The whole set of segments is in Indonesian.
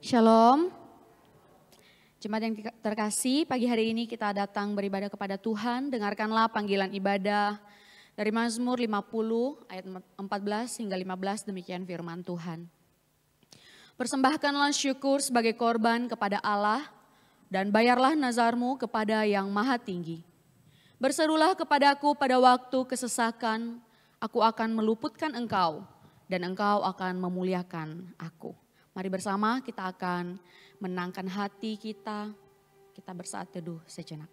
Shalom. Jemaat yang terkasih, pagi hari ini kita datang beribadah kepada Tuhan. Dengarkanlah panggilan ibadah dari Mazmur 50 ayat 14 hingga 15, demikian firman Tuhan. Persembahkanlah syukur sebagai korban kepada Allah dan bayarlah nazarmu kepada Yang Maha Tinggi. Berserulah kepadaku pada waktu kesesakan, aku akan meluputkan engkau dan engkau akan memuliakan aku. Mari bersama kita akan menangkan hati kita bersaat teduh sejenak.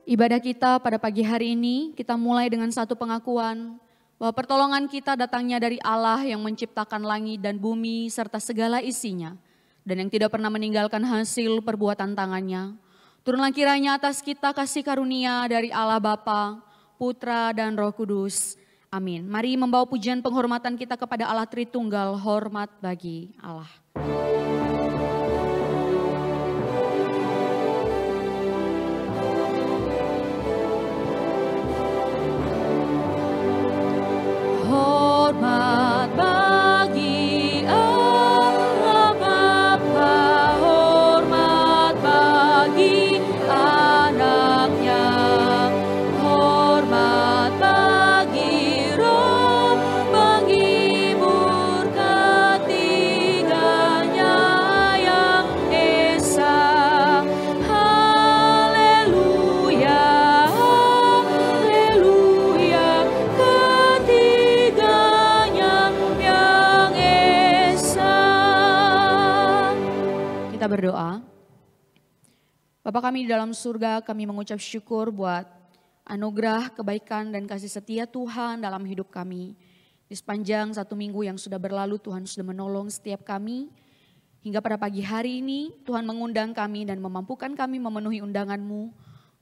Ibadah kita pada pagi hari ini, kita mulai dengan satu pengakuan bahwa pertolongan kita datangnya dari Allah yang menciptakan langit dan bumi serta segala isinya, dan yang tidak pernah meninggalkan hasil perbuatan tangannya. Turunlah kiranya atas kita kasih karunia dari Allah Bapa, Putra dan Roh Kudus. Amin. Mari membawa pujian penghormatan kita kepada Allah Tritunggal, hormat bagi Allah. Hormat bagi Allah Bapa, hormat bagi anaknya, hormat bagi Roh, bagi murka tiganya yang esa. Haleluya, haleluya, kita berdoa. Bapa kami di dalam surga, kami mengucap syukur buat anugerah, kebaikan dan kasih setia Tuhan dalam hidup kami. Di sepanjang satu minggu yang sudah berlalu, Tuhan sudah menolong setiap kami. Hingga pada pagi hari ini, Tuhan mengundang kami dan memampukan kami memenuhi undangan-Mu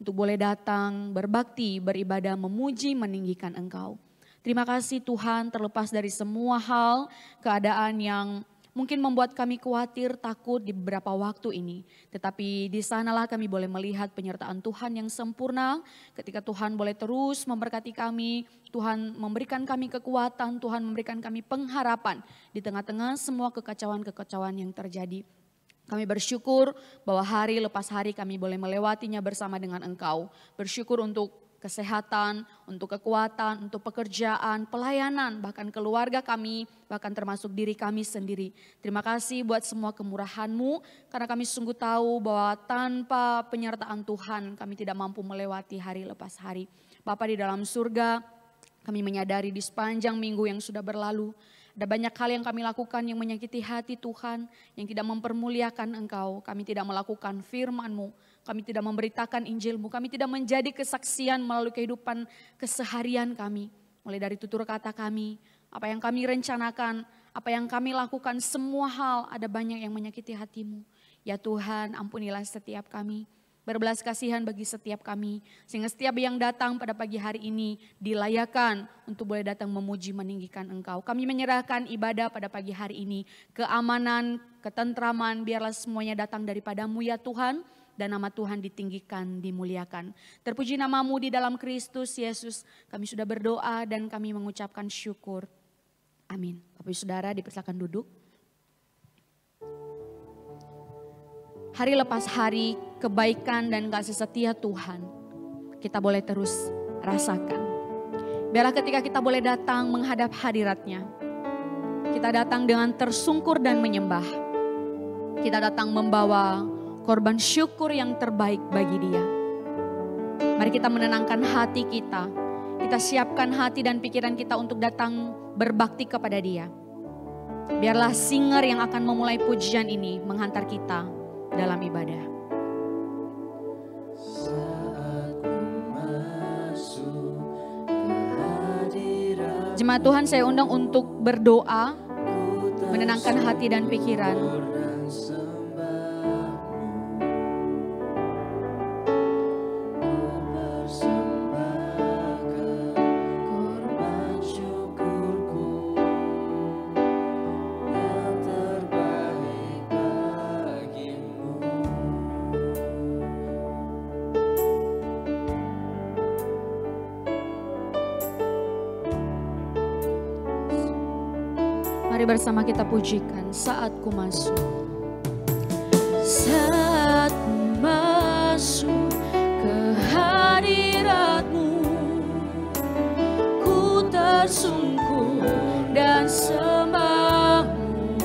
untuk boleh datang, berbakti, beribadah, memuji, meninggikan Engkau. Terima kasih Tuhan, terlepas dari semua hal, keadaan yang mungkin membuat kami khawatir, takut di beberapa waktu ini. Tetapi di sanalah kami boleh melihat penyertaan Tuhan yang sempurna. Ketika Tuhan boleh terus memberkati kami, Tuhan memberikan kami kekuatan, Tuhan memberikan kami pengharapan di tengah-tengah semua kekacauan-kekacauan yang terjadi. Kami bersyukur bahwa hari lepas hari kami boleh melewatinya bersama dengan Engkau. Bersyukur untuk kesehatan, untuk kekuatan, untuk pekerjaan, pelayanan, bahkan keluarga kami, bahkan termasuk diri kami sendiri. Terima kasih buat semua kemurahan-Mu, karena kami sungguh tahu bahwa tanpa penyertaan Tuhan kami tidak mampu melewati hari lepas hari. Bapa di dalam surga, kami menyadari di sepanjang minggu yang sudah berlalu, ada banyak hal yang kami lakukan yang menyakiti hati Tuhan, yang tidak mempermuliakan Engkau. Kami tidak melakukan firman-Mu, kami tidak memberitakan Injil-Mu, kami tidak menjadi kesaksian melalui kehidupan keseharian kami. Mulai dari tutur kata kami, apa yang kami rencanakan, apa yang kami lakukan, semua hal ada banyak yang menyakiti hati-Mu. Ya Tuhan, ampunilah setiap kami. Berbelas kasihan bagi setiap kami, sehingga setiap yang datang pada pagi hari ini dilayakan untuk boleh datang memuji meninggikan Engkau. Kami menyerahkan ibadah pada pagi hari ini, keamanan, ketentraman, biarlah semuanya datang daripada-Mu ya Tuhan, dan nama Tuhan ditinggikan, dimuliakan. Terpuji nama-Mu di dalam Kristus Yesus, kami sudah berdoa dan kami mengucapkan syukur. Amin. Bapak Saudara dipersilakan duduk. Hari lepas hari, kebaikan dan kasih setia Tuhan kita boleh terus rasakan. Biarlah ketika kita boleh datang menghadap hadirat-Nya, kita datang dengan tersungkur dan menyembah. Kita datang membawa korban syukur yang terbaik bagi Dia. Mari kita menenangkan hati kita. Kita siapkan hati dan pikiran kita untuk datang berbakti kepada Dia. Biarlah singer yang akan memulai pujian ini menghantar kita dalam ibadah. Jemaat Tuhan, saya undang untuk berdoa, menenangkan hati dan pikiran. Mari bersama kita pujikan Saat Ku Masuk. Saat ku masuk ke hadirat-Mu, ku tersungkur dan sembah-Mu.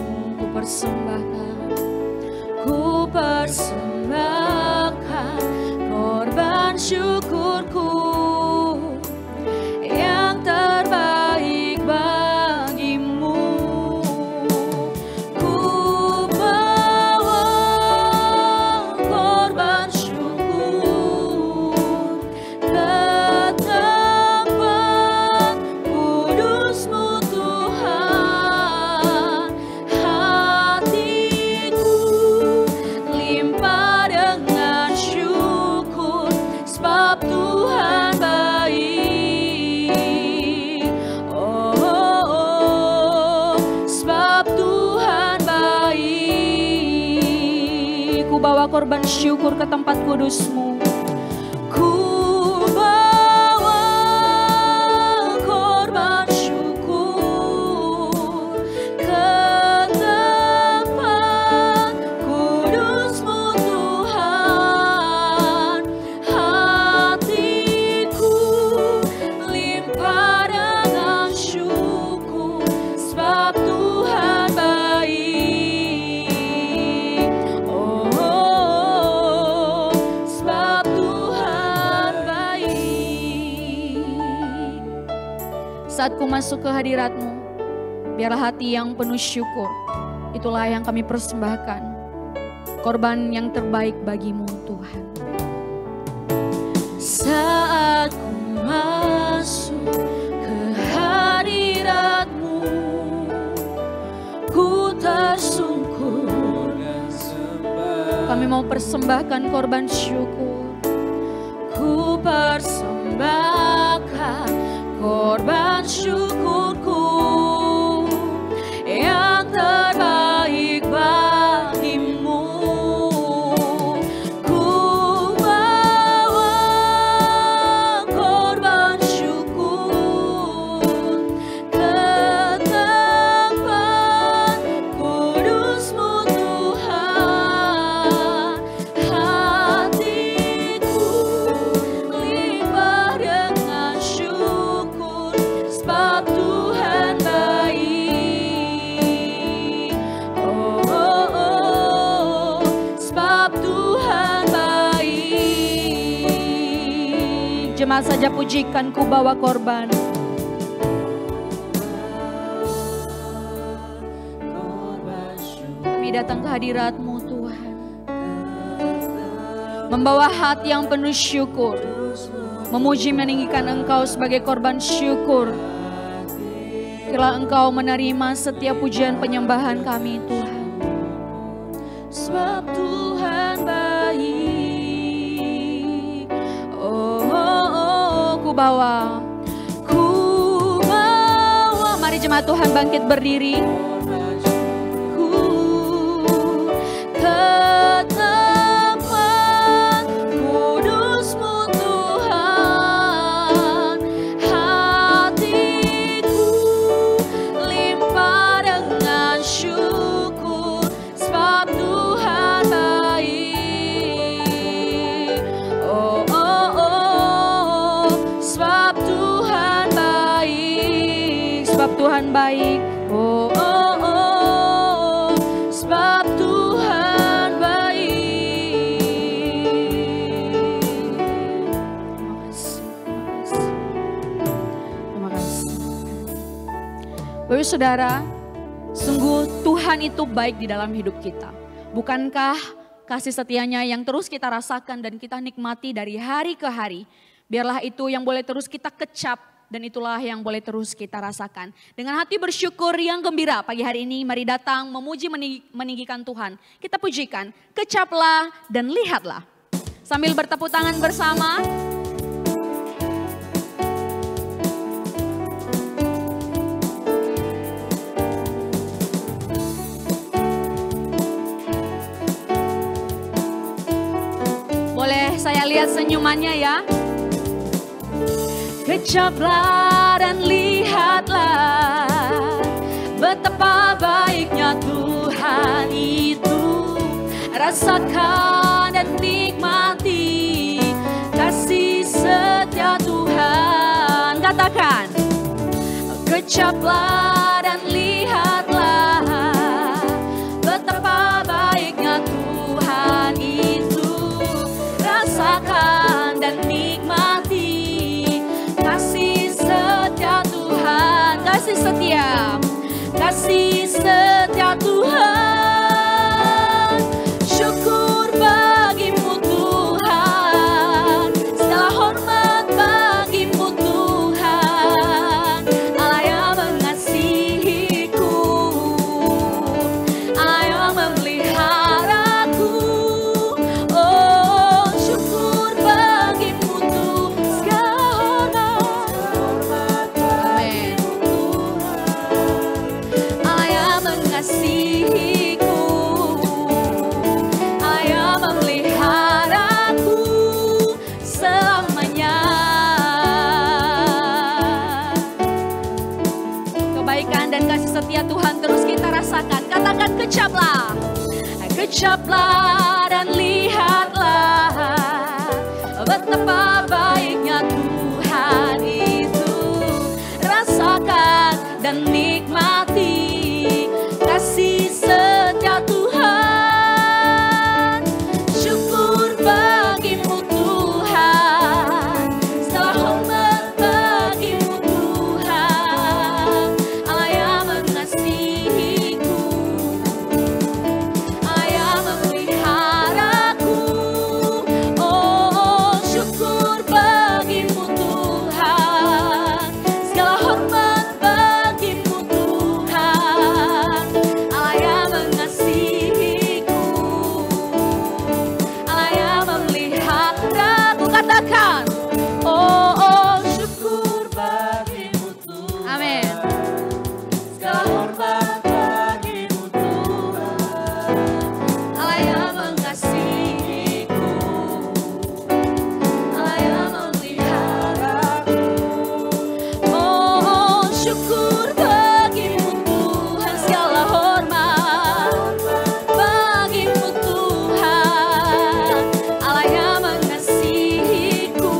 Ku persembahkan korban syukurku yang terbaik bagimu. Bawa korban syukur ke tempat kudus-Mu. Ku bawa korban syukur ke tempat kudus-Mu Tuhan. Hatiku limpah dengan syukur sebab Tuhan baik. Saat ku masuk ke hadirat-Mu, biarlah hati yang penuh syukur, itulah yang kami persembahkan. Korban yang terbaik bagi-Mu Tuhan. Saat ku masuk ke hadirat-Mu, ku tersungkur. Kami mau persembahkan korban syukur. Ku persembahkan korban syukurku yang terbaik bagimu. Ku bawa korban syukur ke tempat kudus-Mu Tuhan. Hatiku limpah dengan syukur sebab Tuhan baik. Oh, oh, oh, sebab Tuhan baik. Jemaat saja pujikan, ku bawa korban. Kami datang ke hadirat-Mu Tuhan, membawa hati yang penuh syukur, memuji meninggikan Engkau sebagai korban syukur. Kiranya Engkau menerima setiap pujian penyembahan kami Tuhan. Sebab Tuhan baik. Oh, oh, oh, ku bawa. Mari jemaat Tuhan bangkit berdiri. Sebab Tuhan baik. sebab Tuhan baik. Oh, oh, oh, sebab Tuhan baik. Terima kasih, terima kasih. Terima kasih. Bapak Saudara, sungguh Tuhan itu baik di dalam hidup kita. Bukankah kasih setianya yang terus kita rasakan dan kita nikmati dari hari ke hari. Biarlah itu yang boleh terus kita kecap dan itulah yang boleh terus kita rasakan. Dengan hati bersyukur yang gembira pagi hari ini mari datang memuji meninggikan Tuhan. Kita pujikan, kecaplah dan lihatlah. Sambil bertepuk tangan bersama. Boleh saya lihat senyumannya ya. Kecaplah dan lihatlah betapa baiknya Tuhan itu. Rasakan dan nikmati kasih setia Tuhan. Katakan, kecaplah dan lihatlah betapa baiknya Tuhan itu. Rasakan dan nikmati kasih setia Tuhan. Kasih setia, kasih setia Tuhan. Syukur bagimu Tuhan, segala hormat bagimu Tuhan. Allah yang mengasihiku, Allah yang memeliharaku. Oh, syukur bagimu Tuhan, segala hormat. Amin. Allah yang mengasihiku, Allah yang memeliharaku selamanya. Kebaikan dan kasih setia Tuhan terus kita rasakan. Katakan kecaplah. Kecaplah dan lihatlah betapa baiknya Tuhan itu. Rasakan dan nikmati kasih setia Tuhan. Syukur bagimu Tuhan, segala hormat bagimu Tuhan. Allah yang mengasihiku, Allah yang memeliharaku. Oh, syukur bagimu Tuhan, segala hormat bagimu Tuhan. Allah yang mengasihiku, Allah yang memeliharaku. Katakan, oh, oh, syukur bagimu Tuhan. Amin. Segala hormat bagimu Tuhan. Allah yang mengasihiku, Allah yang memeliharaku. Oh, syukur bagimu Tuhan, segala hormat bagimu Tuhan. Allah yang mengasihiku,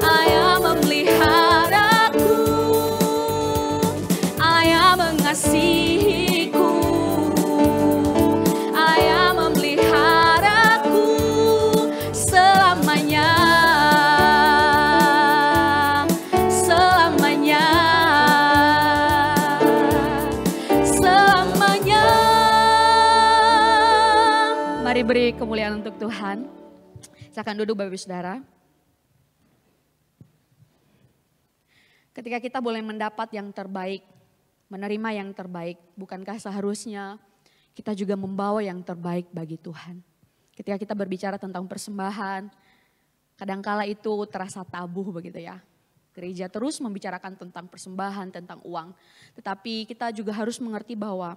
Allah yang memeliharaku. Allah yang mengasihiku, Allah yang memeliharaku selamanya. Selamanya, selamanya. Mari beri kemuliaan untuk Tuhan. Silakan duduk Bapak Ibu Saudara. Ketika kita boleh mendapat yang terbaik, menerima yang terbaik, bukankah seharusnya kita juga membawa yang terbaik bagi Tuhan? Ketika kita berbicara tentang persembahan, kadangkala itu terasa tabu begitu ya. Gereja terus membicarakan tentang persembahan, tentang uang. Tetapi kita juga harus mengerti bahwa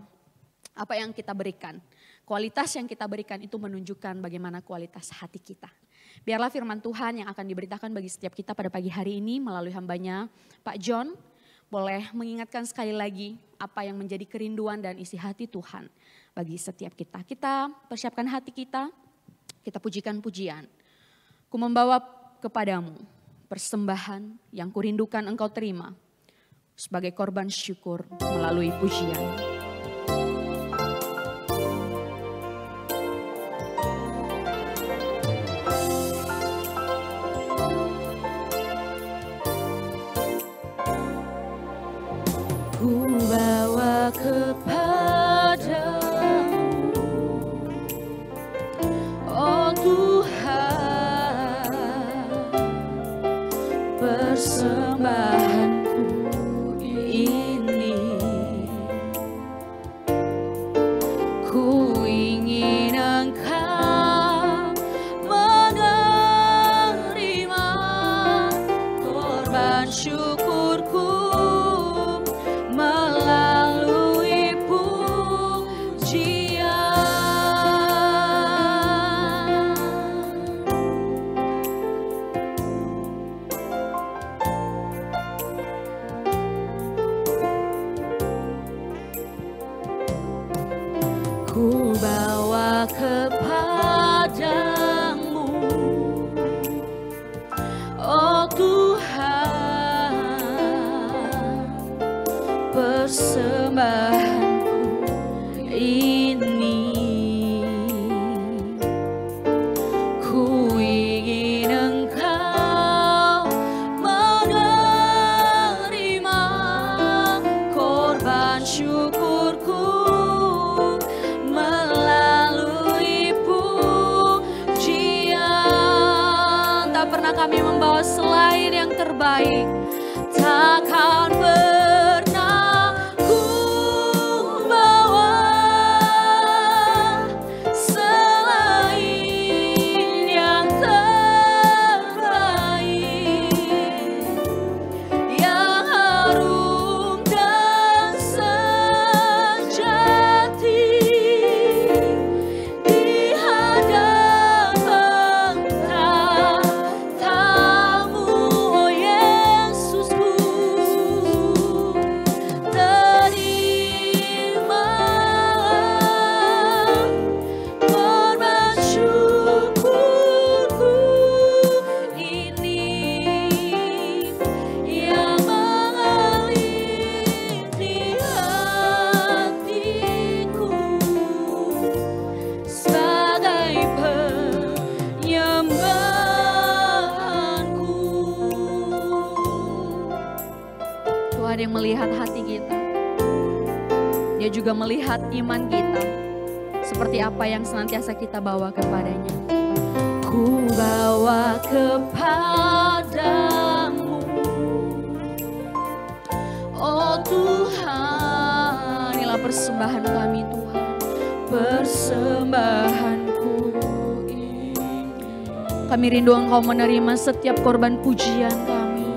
apa yang kita berikan, kualitas yang kita berikan itu menunjukkan bagaimana kualitas hati kita. Biarlah firman Tuhan yang akan diberitakan bagi setiap kita pada pagi hari ini melalui hambanya Pak John boleh mengingatkan sekali lagi apa yang menjadi kerinduan dan isi hati Tuhan bagi setiap kita. Kita persiapkan hati kita pujikan pujian. Ku membawa kepadamu persembahan yang kurindukan engkau terima. sebagai korban syukur melalui pujian. Ku bawa kepadamu, oh Tuhan, persembahanku ini. Ku ingin Engkau menerima korban syukurku melalui pujian. Ku bawa kepadamu, oh Tuhan, persembahanku ini. Ku ingin Engkau menerima korban syukurku melalui pujian. Tak pernah kami membawa selain yang terbaik, takkan pernah ku bawa selain yang terbaik, yang harum dan sejati di hadapan tatamu, oh Yesusku. Terima korban syukurku ini yang mengalir di hatiku sebagai penyembahanku. Tuhan yang melihat hati kita, Dia juga melihat iman kita, seperti apa yang senantiasa kita bawa kepadanya. Ku bawa kepadamu, oh Tuhan. Inilah persembahan kami Tuhan, persembahanku ini. Kami rindu Engkau menerima setiap korban pujian kami,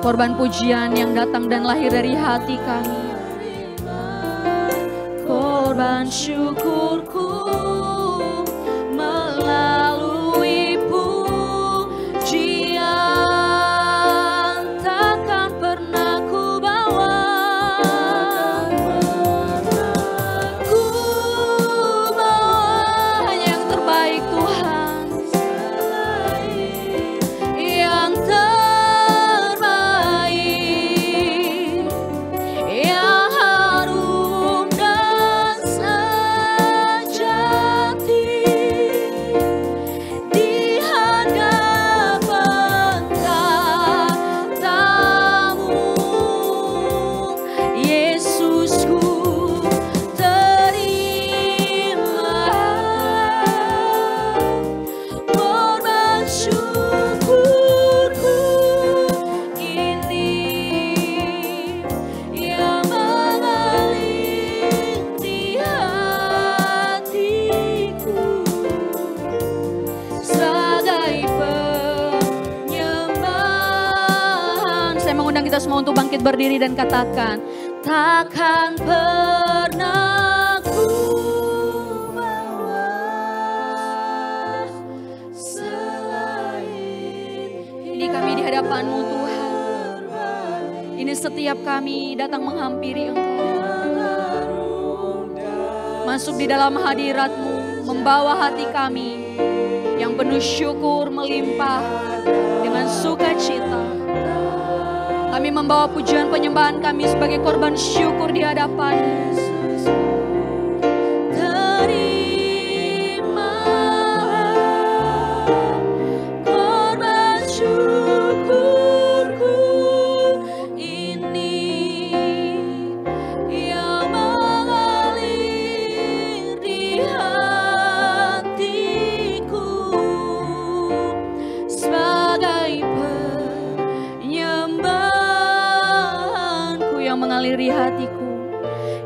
korban pujian yang datang dan lahir dari hati kami. Korban syukurku melalui pujian, takkan pernah ku bawa. Ku bawa hanya yang terbaik Tuhan, yang terbaik, yang harum dan sejati di hadapan tatamu, Yesusku. Terima korban syukurku ini yang mengalir di hatiku sebagai penyembahan. Saya mengundang kita semua untuk bangkit berdiri dan katakan, takkan pernah ku bawa selain. Ini kami di hadapan-Mu Tuhan. Ini setiap kami datang menghampiri Engkau, masuk di dalam hadirat-Mu, membawa hati kami yang penuh syukur melimpah dengan sukacita. Kami membawa pujian penyembahan kami sebagai korban syukur di hadapan Yesus. Mengaliri hatiku,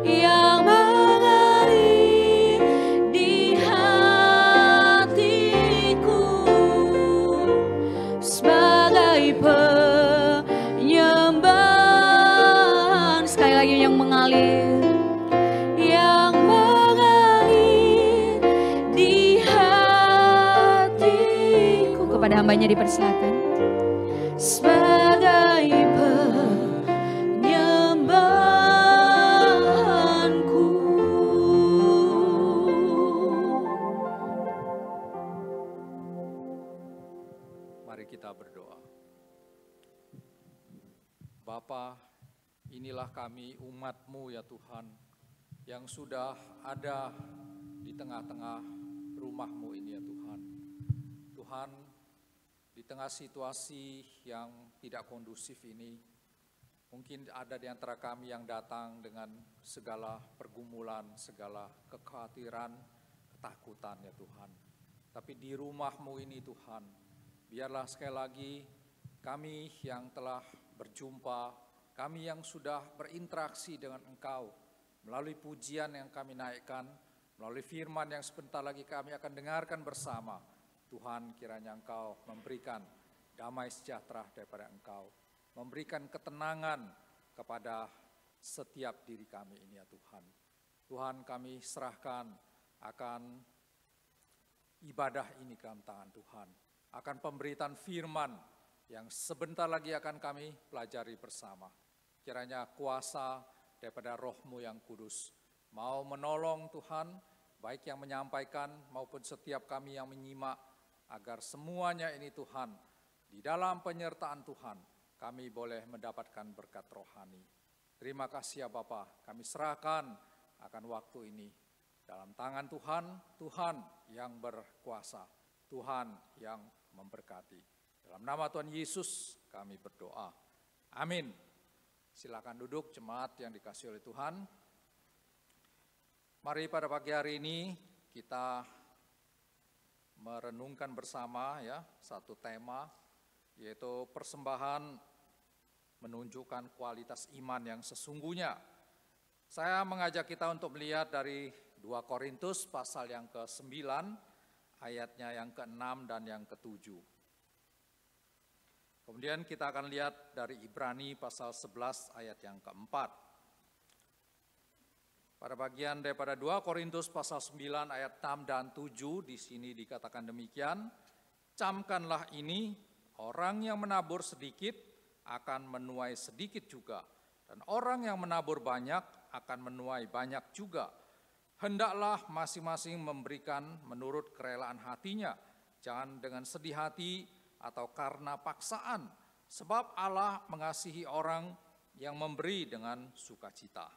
yang mengalir di hatiku sebagai penyembahan. Sekali lagi, yang mengalir di hatiku. Kepada hambanya dipersilakan. Sebagai kita berdoa. Bapa, inilah kami umat-Mu ya Tuhan, yang sudah ada di tengah-tengah rumah-Mu ini ya Tuhan. Tuhan, di tengah situasi yang tidak kondusif ini, mungkin ada di antara kami yang datang dengan segala pergumulan, segala kekhawatiran, ketakutan ya Tuhan. Tapi di rumah-Mu ini Tuhan, biarlah sekali lagi kami yang telah berjumpa, kami yang sudah berinteraksi dengan Engkau, melalui pujian yang kami naikkan, melalui firman yang sebentar lagi kami akan dengarkan bersama. Tuhan, kiranya Engkau memberikan damai sejahtera daripada Engkau, memberikan ketenangan kepada setiap diri kami ini ya Tuhan. Tuhan, kami serahkan akan ibadah ini ke dalam tangan Tuhan, akan pemberitaan firman yang sebentar lagi akan kami pelajari bersama. Kiranya kuasa daripada Roh-Mu yang kudus mau menolong Tuhan, baik yang menyampaikan maupun setiap kami yang menyimak, agar semuanya ini Tuhan, di dalam penyertaan Tuhan, kami boleh mendapatkan berkat rohani. Terima kasih ya Bapa, kami serahkan akan waktu ini dalam tangan Tuhan, Tuhan yang berkuasa, Tuhan yang memberkati. Dalam nama Tuhan Yesus kami berdoa. Amin. Silakan duduk jemaat yang dikasihi oleh Tuhan. Mari pada pagi hari ini kita merenungkan bersama ya satu tema, yaitu persembahan menunjukkan kualitas iman yang sesungguhnya. Saya mengajak kita untuk melihat dari 2 Korintus pasal yang ke-9, ayatnya yang ke-6 dan yang ke-7. Kemudian kita akan lihat dari Ibrani pasal 11 ayat yang ke-4. Pada bagian daripada 2 Korintus pasal 9 ayat 6 dan 7, di sini dikatakan demikian, camkanlah ini, orang yang menabur sedikit akan menuai sedikit juga, dan orang yang menabur banyak akan menuai banyak juga. Hendaklah masing-masing memberikan menurut kerelaan hatinya, jangan dengan sedih hati atau karena paksaan, sebab Allah mengasihi orang yang memberi dengan sukacita.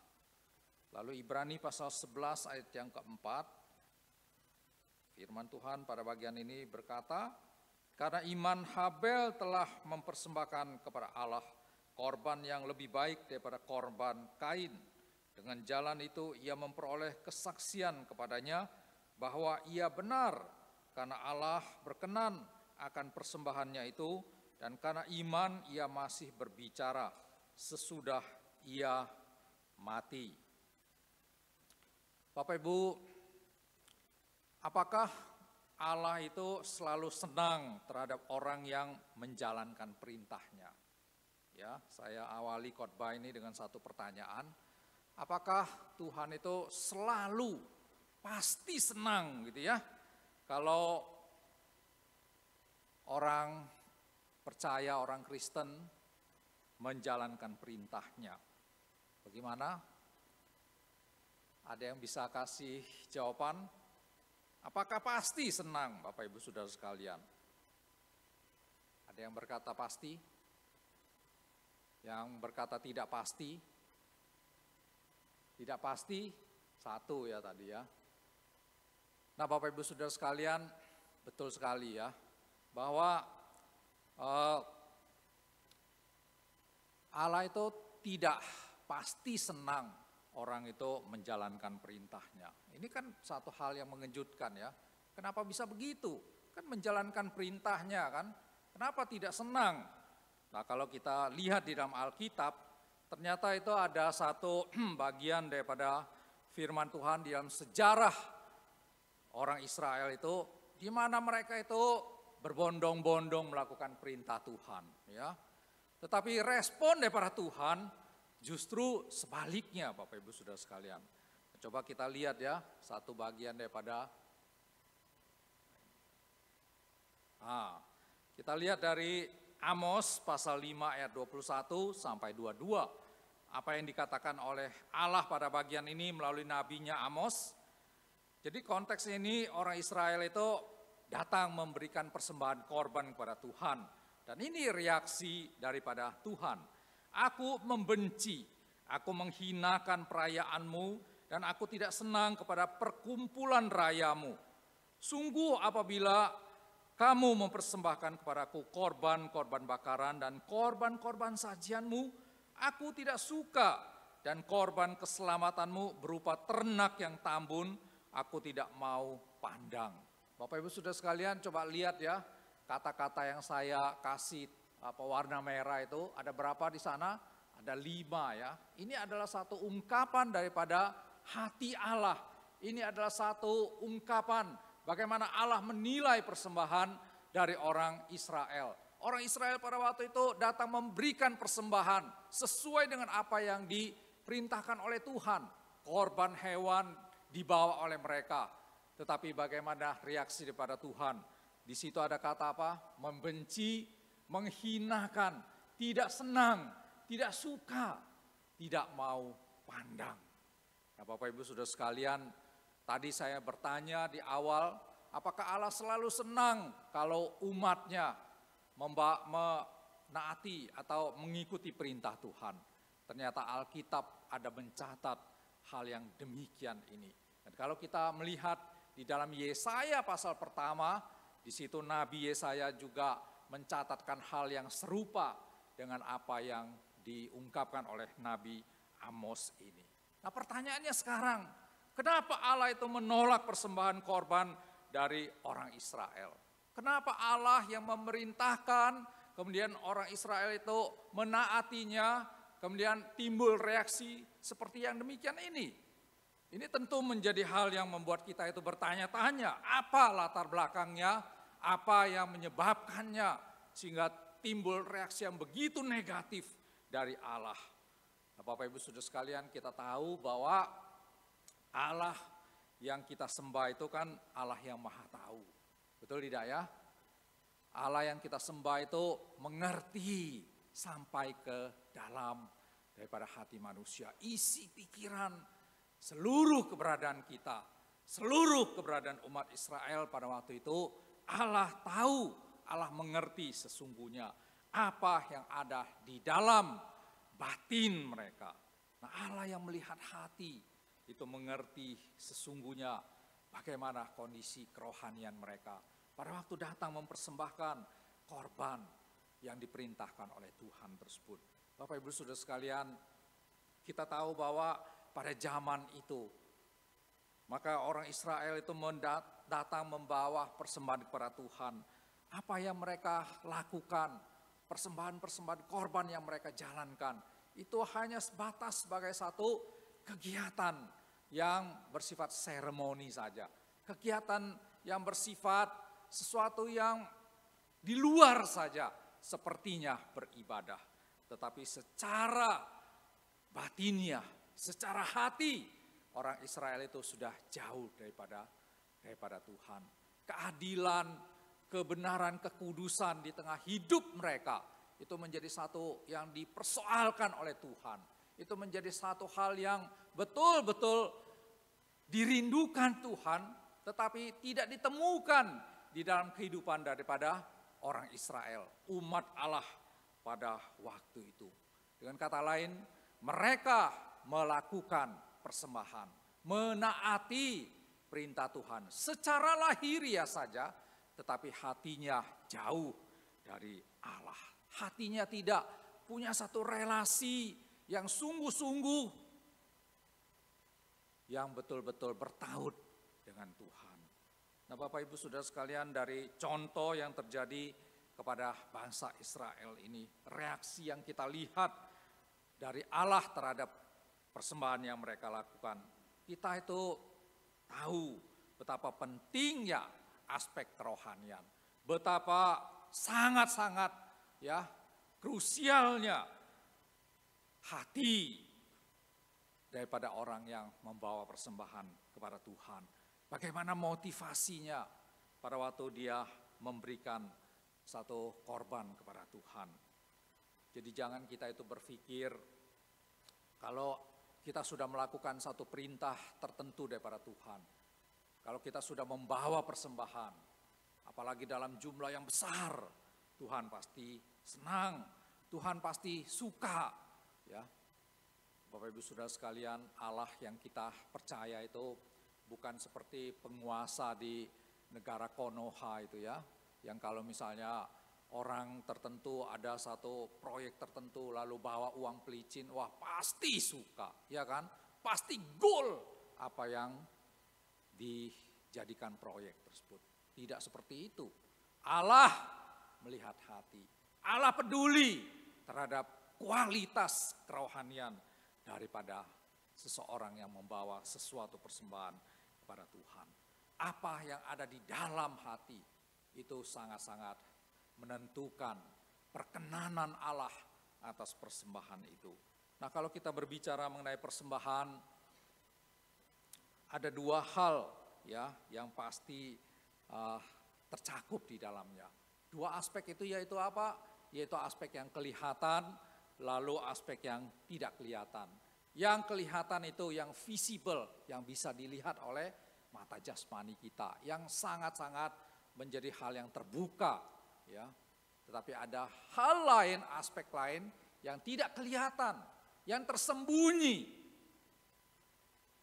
Lalu Ibrani pasal 11 ayat yang keempat, firman Tuhan pada bagian ini berkata, karena iman Habel telah mempersembahkan kepada Allah korban yang lebih baik daripada korban Kain. Dengan jalan itu ia memperoleh kesaksian kepadanya bahwa ia benar, karena Allah berkenan akan persembahannya itu, dan karena iman ia masih berbicara sesudah ia mati. Bapak Ibu, apakah Allah itu selalu senang terhadap orang yang menjalankan perintahnya? Ya, saya awali khotbah ini dengan satu pertanyaan. Apakah Tuhan itu selalu pasti senang gitu ya, kalau orang percaya, orang Kristen menjalankan perintahnya? Bagaimana? Ada yang bisa kasih jawaban? Apakah pasti senang, Bapak Ibu Saudara sekalian? Ada yang berkata pasti? Yang berkata tidak pasti. Tidak pasti, satu ya tadi ya. Nah Bapak Ibu Saudara sekalian, betul sekali ya. Bahwa Allah itu tidak pasti senang orang itu menjalankan perintahnya. Ini kan satu hal yang mengejutkan ya. Kenapa bisa begitu? Kan menjalankan perintahnya kan. Kenapa tidak senang? Nah kalau kita lihat di dalam Alkitab, ternyata itu ada satu bagian daripada firman Tuhan di dalam sejarah orang Israel itu, di mana mereka itu berbondong-bondong melakukan perintah Tuhan. Ya. Tetapi respon daripada Tuhan justru sebaliknya Bapak Ibu Saudara sekalian. Coba kita lihat ya, satu bagian daripada kita lihat dari Amos pasal 5 ayat 21 sampai 22. Apa yang dikatakan oleh Allah pada bagian ini melalui nabinya Amos. Jadi konteks ini orang Israel itu datang memberikan persembahan korban kepada Tuhan. Dan ini reaksi daripada Tuhan. Aku membenci, aku menghinakan perayaanmu, dan aku tidak senang kepada perkumpulan rayamu. Sungguh apabila kamu mempersembahkan kepadaku korban-korban bakaran dan korban-korban sajianmu, aku tidak suka, dan korban keselamatanmu berupa ternak yang tambun, aku tidak mau pandang. Bapak Ibu Saudara sekalian coba lihat ya, kata-kata yang saya kasih warna merah itu ada berapa di sana? Ada 5 ya. Ini adalah satu ungkapan daripada hati Allah. Ini adalah satu ungkapan bagaimana Allah menilai persembahan dari orang Israel. Orang Israel pada waktu itu datang memberikan persembahan sesuai dengan apa yang diperintahkan oleh Tuhan. Korban hewan dibawa oleh mereka. Tetapi bagaimana reaksi daripada Tuhan? Di situ ada kata apa? Membenci, menghinakan, tidak senang, tidak suka, tidak mau pandang. Nah, Bapak Ibu Saudara sekalian, tadi saya bertanya di awal, apakah Allah selalu senang kalau umatnya menaati atau mengikuti perintah Tuhan? Ternyata Alkitab ada mencatat hal yang demikian ini. Dan kalau kita melihat di dalam Yesaya pasal pertama, di situ Nabi Yesaya juga mencatatkan hal yang serupa dengan apa yang diungkapkan oleh Nabi Amos ini. Nah pertanyaannya sekarang, kenapa Allah itu menolak persembahan korban dari orang Israel? Kenapa Allah yang memerintahkan, kemudian orang Israel itu menaatinya, kemudian timbul reaksi seperti yang demikian ini? Ini tentu menjadi hal yang membuat kita itu bertanya-tanya, apa latar belakangnya, apa yang menyebabkannya, sehingga timbul reaksi yang begitu negatif dari Allah. Nah, Bapak Ibu Saudara sekalian, kita tahu bahwa Allah yang kita sembah itu kan Allah yang maha tahu. Betul tidak ya? Allah yang kita sembah itu mengerti sampai ke dalam daripada hati manusia. Isi pikiran seluruh keberadaan kita, seluruh keberadaan umat Israel pada waktu itu, Allah tahu, Allah mengerti sesungguhnya apa yang ada di dalam batin mereka. Nah Allah yang melihat hati itu mengerti sesungguhnya bagaimana kondisi kerohanian mereka. Pada waktu datang mempersembahkan korban yang diperintahkan oleh Tuhan tersebut. Bapak Ibu Saudara sekalian, kita tahu bahwa pada zaman itu, maka orang Israel itu datang membawa persembahan kepada Tuhan. Apa yang mereka lakukan, persembahan-persembahan korban yang mereka jalankan, itu hanya sebatas sebagai satu kegiatan yang bersifat seremoni saja. Kegiatan yang bersifat sesuatu yang di luar saja sepertinya beribadah. Tetapi secara batinnya, secara hati, orang Israel itu sudah jauh daripada Tuhan. Keadilan, kebenaran, kekudusan di tengah hidup mereka itu menjadi satu yang dipersoalkan oleh Tuhan. Itu menjadi satu hal yang betul-betul dirindukan Tuhan, tetapi tidak ditemukan di dalam kehidupan daripada orang Israel, umat Allah pada waktu itu. Dengan kata lain, mereka melakukan persembahan, menaati perintah Tuhan secara lahiriah saja, tetapi hatinya jauh dari Allah. Hatinya tidak punya satu relasi yang sungguh-sungguh, yang betul-betul bertaut dengan Tuhan. Nah, Bapak Ibu Saudara sekalian, dari contoh yang terjadi kepada bangsa Israel ini, reaksi yang kita lihat dari Allah terhadap persembahan yang mereka lakukan, kita itu tahu betapa pentingnya aspek kerohanian, betapa sangat-sangat krusialnya hati daripada orang yang membawa persembahan kepada Tuhan. Bagaimana motivasinya pada waktu dia memberikan satu korban kepada Tuhan. Jadi jangan kita itu berpikir kalau kita sudah melakukan satu perintah tertentu daripada Tuhan, kalau kita sudah membawa persembahan, apalagi dalam jumlah yang besar, Tuhan pasti senang, Tuhan pasti suka. Ya, Bapak Ibu Saudara sekalian, Allah yang kita percaya itu bukan seperti penguasa di negara Konoha itu ya, yang kalau misalnya orang tertentu ada satu proyek tertentu lalu bawa uang pelicin, wah pasti suka, ya kan? Pasti goal apa yang dijadikan proyek tersebut. Tidak seperti itu. Allah melihat hati. Allah peduli terhadap kualitas kerohanian daripada seseorang yang membawa sesuatu persembahan kepada Tuhan. Apa yang ada di dalam hati itu sangat-sangat menentukan perkenanan Allah atas persembahan itu. Nah, kalau kita berbicara mengenai persembahan, ada dua hal ya yang pasti tercakup di dalamnya. Dua aspek itu yaitu apa? Yaitu aspek yang kelihatan, lalu aspek yang tidak kelihatan. Yang kelihatan itu yang visible, yang bisa dilihat oleh mata jasmani kita, yang sangat-sangat menjadi hal yang terbuka. Ya, tetapi ada hal lain, aspek lain yang tidak kelihatan, yang tersembunyi,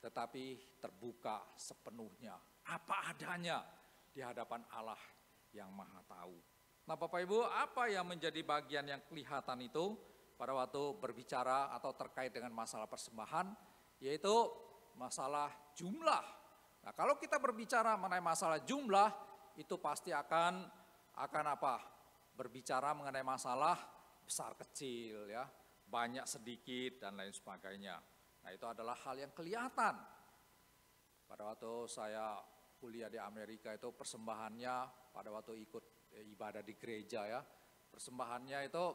tetapi terbuka sepenuhnya, apa adanya di hadapan Allah yang Maha Tahu. Nah, Bapak Ibu, apa yang menjadi bagian yang kelihatan itu pada waktu berbicara atau terkait dengan masalah persembahan, yaitu masalah jumlah. Nah, kalau kita berbicara mengenai masalah jumlah, itu pasti akan apa? Berbicara mengenai masalah besar kecil ya, banyak sedikit dan lain sebagainya. Nah, itu adalah hal yang kelihatan. Pada waktu saya kuliah di Amerika itu persembahannya pada waktu ikut ibadah di gereja ya, persembahannya itu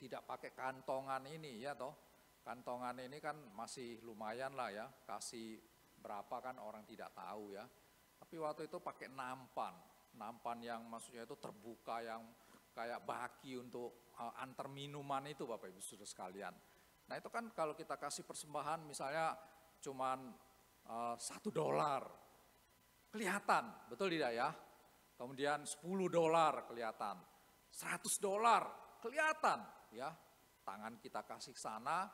tidak pakai kantongan ini ya toh. Kantongan ini kan masih lumayan lah ya, kasih berapa kan orang tidak tahu ya. Tapi waktu itu pakai nampan yang maksudnya itu terbuka, yang kayak baki untuk antar minuman itu Bapak Ibu Saudara sekalian. Nah, itu kan kalau kita kasih persembahan misalnya cuman $1 kelihatan, betul tidak ya? Kemudian $10 kelihatan, $100 kelihatan ya. Tangan kita kasih sana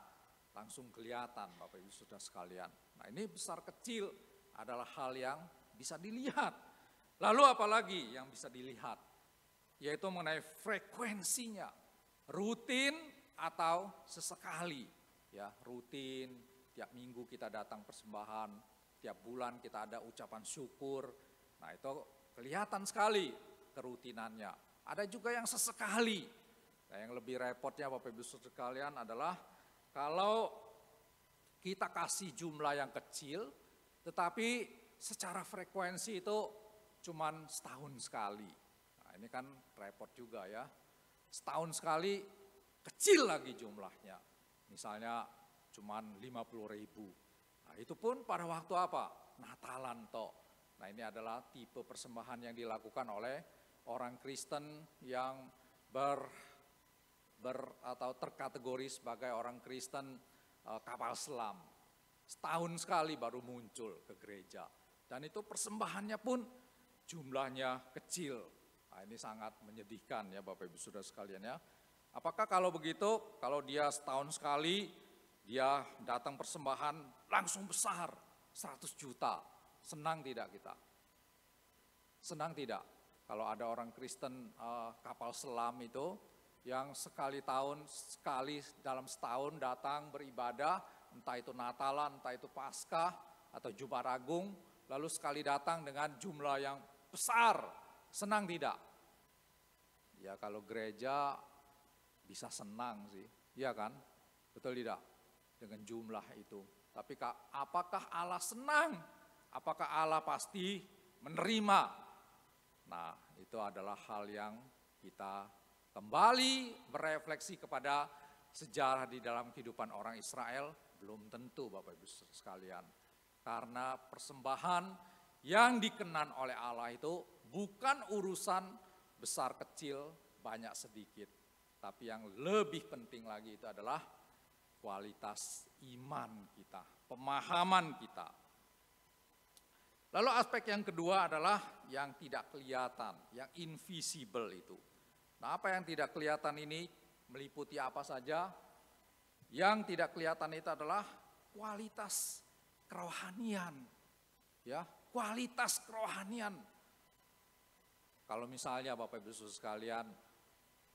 langsung kelihatan Bapak Ibu Saudara sekalian. Nah, ini besar kecil adalah hal yang bisa dilihat. Lalu apalagi yang bisa dilihat? Yaitu mengenai frekuensinya, rutin atau sesekali. Ya, rutin, tiap minggu kita datang persembahan, tiap bulan kita ada ucapan syukur. Nah, itu kelihatan sekali kerutinannya. Ada juga yang sesekali. Nah, yang lebih repotnya Bapak Ibu Saudara sekalian adalah kalau kita kasih jumlah yang kecil, tetapi secara frekuensi itu cuman setahun sekali. Nah, ini kan repot juga ya. Setahun sekali kecil lagi jumlahnya. Misalnya cuman 50.000. Nah, itu pun pada waktu apa? Natalan toh. Nah, ini adalah tipe persembahan yang dilakukan oleh orang Kristen yang atau terkategori sebagai orang Kristen kapal selam. Setahun sekali baru muncul ke gereja. Dan itu persembahannya pun jumlahnya kecil. Nah, ini sangat menyedihkan ya Bapak Ibu Saudara sekalian ya. Apakah kalau begitu, kalau dia setahun sekali, dia datang persembahan langsung besar, 100 juta. Senang tidak kita? Senang tidak? Kalau ada orang Kristen kapal selam itu, yang sekali dalam setahun datang beribadah, entah itu Natalan, entah itu Paskah, atau Jumat Agung, lalu sekali datang dengan jumlah yang besar, senang tidak? Ya kalau gereja bisa senang sih, iya kan? Betul tidak? Dengan jumlah itu. Tapi apakah Allah senang? Apakah Allah pasti menerima? Nah, itu adalah hal yang kita kembali berefleksi kepada sejarah di dalam kehidupan orang Israel, belum tentu Bapak Ibu sekalian. Karena persembahan yang dikenan oleh Allah itu bukan urusan besar kecil, banyak sedikit. Tapi yang lebih penting lagi itu adalah kualitas iman kita, pemahaman kita. Lalu aspek yang kedua adalah yang tidak kelihatan, yang invisible itu. Nah, apa yang tidak kelihatan ini meliputi apa saja? Yang tidak kelihatan itu adalah kualitas kerohanian. Ya, kualitas kerohanian. Kalau misalnya Bapak Ibu Saudara sekalian,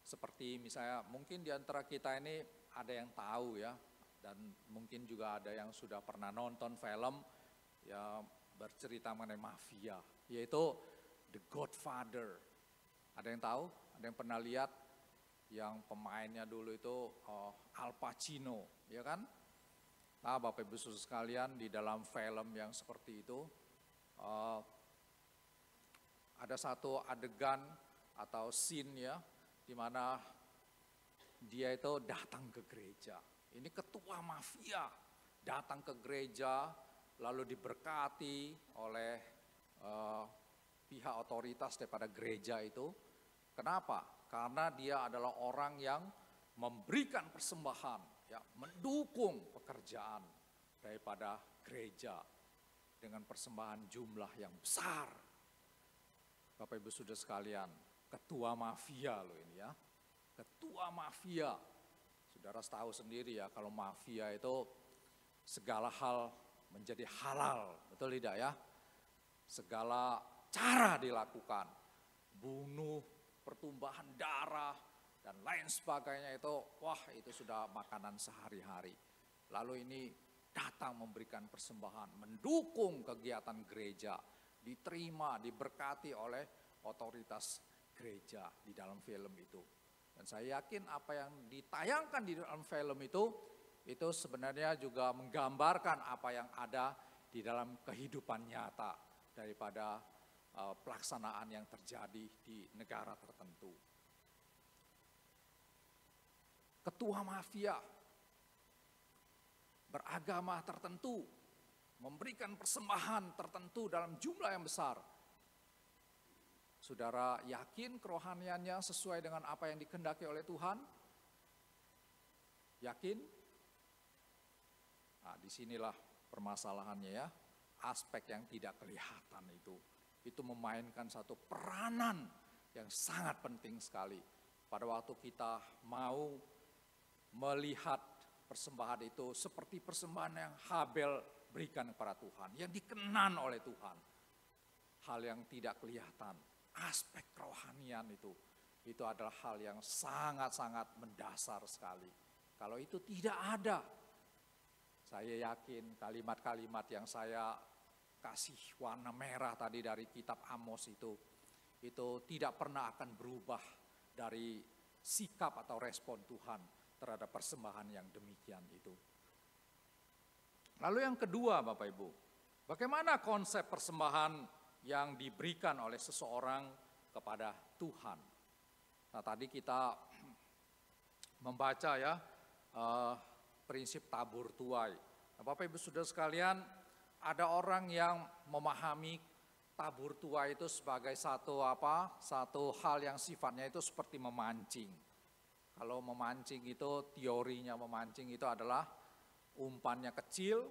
seperti misalnya mungkin di antara kita ini ada yang tahu ya, dan mungkin juga ada yang sudah pernah nonton film ya bercerita mengenai mafia, yaitu The Godfather. Ada yang tahu? Ada yang pernah lihat? Yang pemainnya dulu itu Al Pacino, ya kan? Nah, Bapak Ibu Saudara sekalian, di dalam film yang seperti itu ada satu adegan atau scene ya, di mana dia itu datang ke gereja. Ini ketua mafia datang ke gereja, lalu diberkati oleh pihak otoritas daripada gereja itu. Kenapa? Karena dia adalah orang yang memberikan persembahan, ya, mendukung pekerjaan daripada gereja dengan persembahan jumlah yang besar. Bapak Ibu Saudara sekalian, ketua mafia loh ini ya, ketua mafia. Saudara tahu sendiri ya, kalau mafia itu segala hal menjadi halal, betul tidak ya? Segala cara dilakukan, bunuh, pertumbuhan darah, dan lain sebagainya itu, wah itu sudah makanan sehari-hari. Lalu ini datang memberikan persembahan, mendukung kegiatan gereja, diterima, diberkati oleh otoritas gereja di dalam film itu. Dan saya yakin apa yang ditayangkan di dalam film itu sebenarnya juga menggambarkan apa yang ada di dalam kehidupan nyata daripada pelaksanaan yang terjadi di negara tertentu. Ketua mafia beragama tertentu memberikan persembahan tertentu dalam jumlah yang besar. Saudara yakin kerohaniannya sesuai dengan apa yang dikehendaki oleh Tuhan? Yakin? Nah, disinilah permasalahannya ya, aspek yang tidak kelihatan itu memainkan satu peranan yang sangat penting sekali. Pada waktu kita mau melihat persembahan itu seperti persembahan yang Habel berikan kepada Tuhan, yang dikenan oleh Tuhan. Hal yang tidak kelihatan, aspek kerohanian itu adalah hal yang sangat-sangat mendasar sekali. Kalau itu tidak ada, saya yakin kalimat-kalimat yang saya kasih warna merah tadi dari kitab Amos itu tidak pernah akan berubah dari sikap atau respon Tuhan terhadap persembahan yang demikian itu. Lalu yang kedua Bapak Ibu, bagaimana konsep persembahan yang diberikan oleh seseorang kepada Tuhan? Nah tadi kita membaca ya prinsip tabur tuai. Nah, Bapak Ibu Saudara sekalian, ada orang yang memahami tabur tuai itu sebagai satu hal yang sifatnya itu seperti memancing. Kalau memancing itu, teorinya memancing itu adalah umpannya kecil,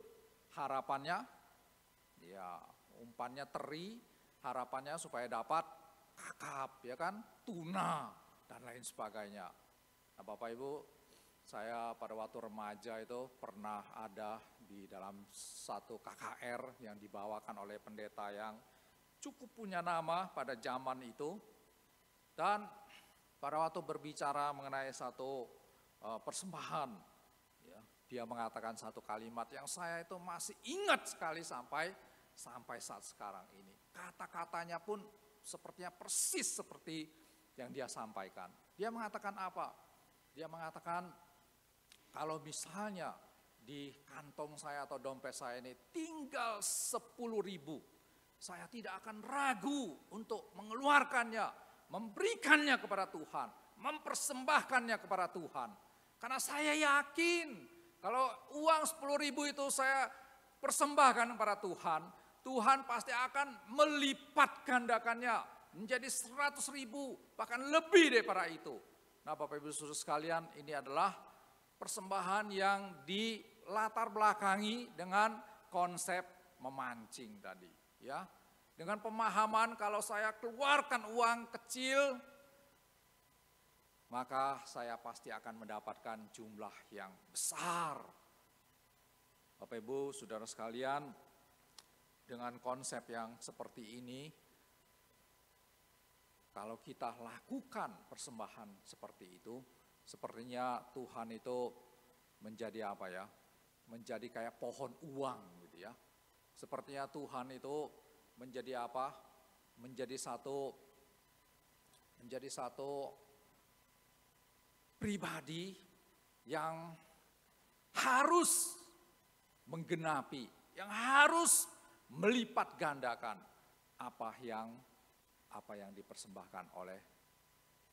harapannya ya umpannya teri, harapannya supaya dapat kakap ya kan, tuna dan lain sebagainya. Nah, Bapak Ibu, saya pada waktu remaja itu pernah ada di dalam satu KKR yang dibawakan oleh pendeta yang cukup punya nama pada zaman itu. Dan pada waktu berbicara mengenai satu persembahan, ya, dia mengatakan satu kalimat yang saya itu masih ingat sekali sampai saat sekarang ini. Kata-katanya pun sepertinya persis seperti yang dia sampaikan. Dia mengatakan apa? Dia mengatakan, kalau misalnya di kantong saya atau dompet saya ini tinggal 10.000, saya tidak akan ragu untuk mengeluarkannya, memberikannya kepada Tuhan, mempersembahkannya kepada Tuhan. Karena saya yakin kalau uang 10.000 itu saya persembahkan kepada Tuhan, Tuhan pasti akan melipat gandakannya menjadi 100.000, bahkan lebih daripada itu. Nah, Bapak Ibu Saudara sekalian, ini adalah persembahan yang dilatar belakangi dengan konsep memancing tadi, ya. Dengan pemahaman kalau saya keluarkan uang kecil, maka saya pasti akan mendapatkan jumlah yang besar. Bapak Ibu Saudara sekalian, dengan konsep yang seperti ini, kalau kita lakukan persembahan seperti itu, sepertinya Tuhan itu menjadi apa ya? Menjadi kayak pohon uang gitu ya. Sepertinya Tuhan itu menjadi apa? Menjadi satu pribadi yang harus menggenapi, yang harus melipat gandakan apa yang dipersembahkan oleh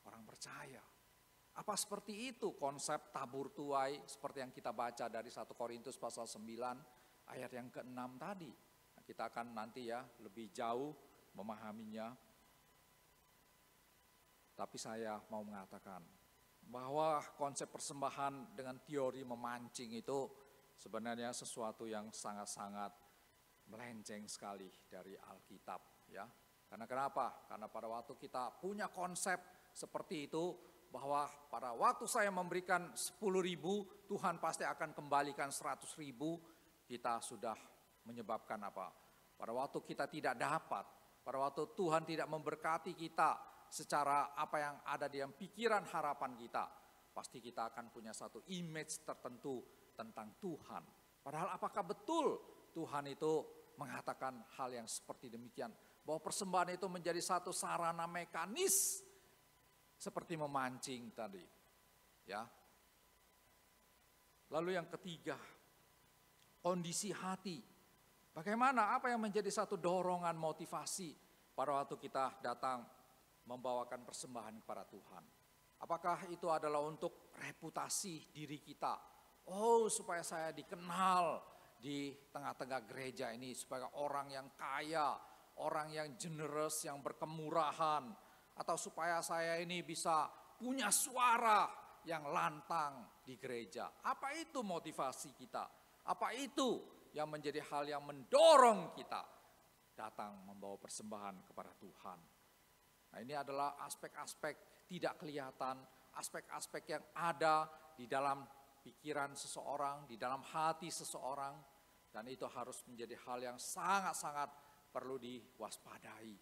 orang percaya. Apa seperti itu konsep tabur tuai seperti yang kita baca dari 1 Korintus pasal 9 ayat yang ke-6 tadi. Nah, kita akan nanti ya lebih jauh memahaminya. Tapi saya mau mengatakan bahwa konsep persembahan dengan teori memancing itu sebenarnya sesuatu yang sangat-sangat melenceng sekali dari Alkitab, ya. Karena kenapa? Karena pada waktu kita punya konsep seperti itu, bahwa pada waktu saya memberikan 10.000, Tuhan pasti akan kembalikan 100.000, kita sudah menyebabkan apa? Pada waktu kita tidak dapat, pada waktu Tuhan tidak memberkati kita secara apa yang ada di dalam pikiran harapan kita, pasti kita akan punya satu image tertentu tentang Tuhan. Padahal apakah betul Tuhan itu mengatakan hal yang seperti demikian, bahwa persembahan itu menjadi satu sarana mekanis seperti memancing tadi, ya. Lalu yang ketiga, kondisi hati. Bagaimana, apa yang menjadi satu dorongan motivasi pada waktu kita datang membawakan persembahan kepada Tuhan? Apakah itu adalah untuk reputasi diri kita? Oh, supaya saya dikenal di tengah-tengah gereja ini, supaya orang yang kaya, orang yang generous, yang berkemurahan, atau supaya saya ini bisa punya suara yang lantang di gereja. Apa itu motivasi kita? Apa itu yang menjadi hal yang mendorong kita datang membawa persembahan kepada Tuhan? Nah, ini adalah aspek-aspek tidak kelihatan, aspek-aspek yang ada di dalam pikiran seseorang, di dalam hati seseorang, dan itu harus menjadi hal yang sangat-sangat perlu diwaspadai.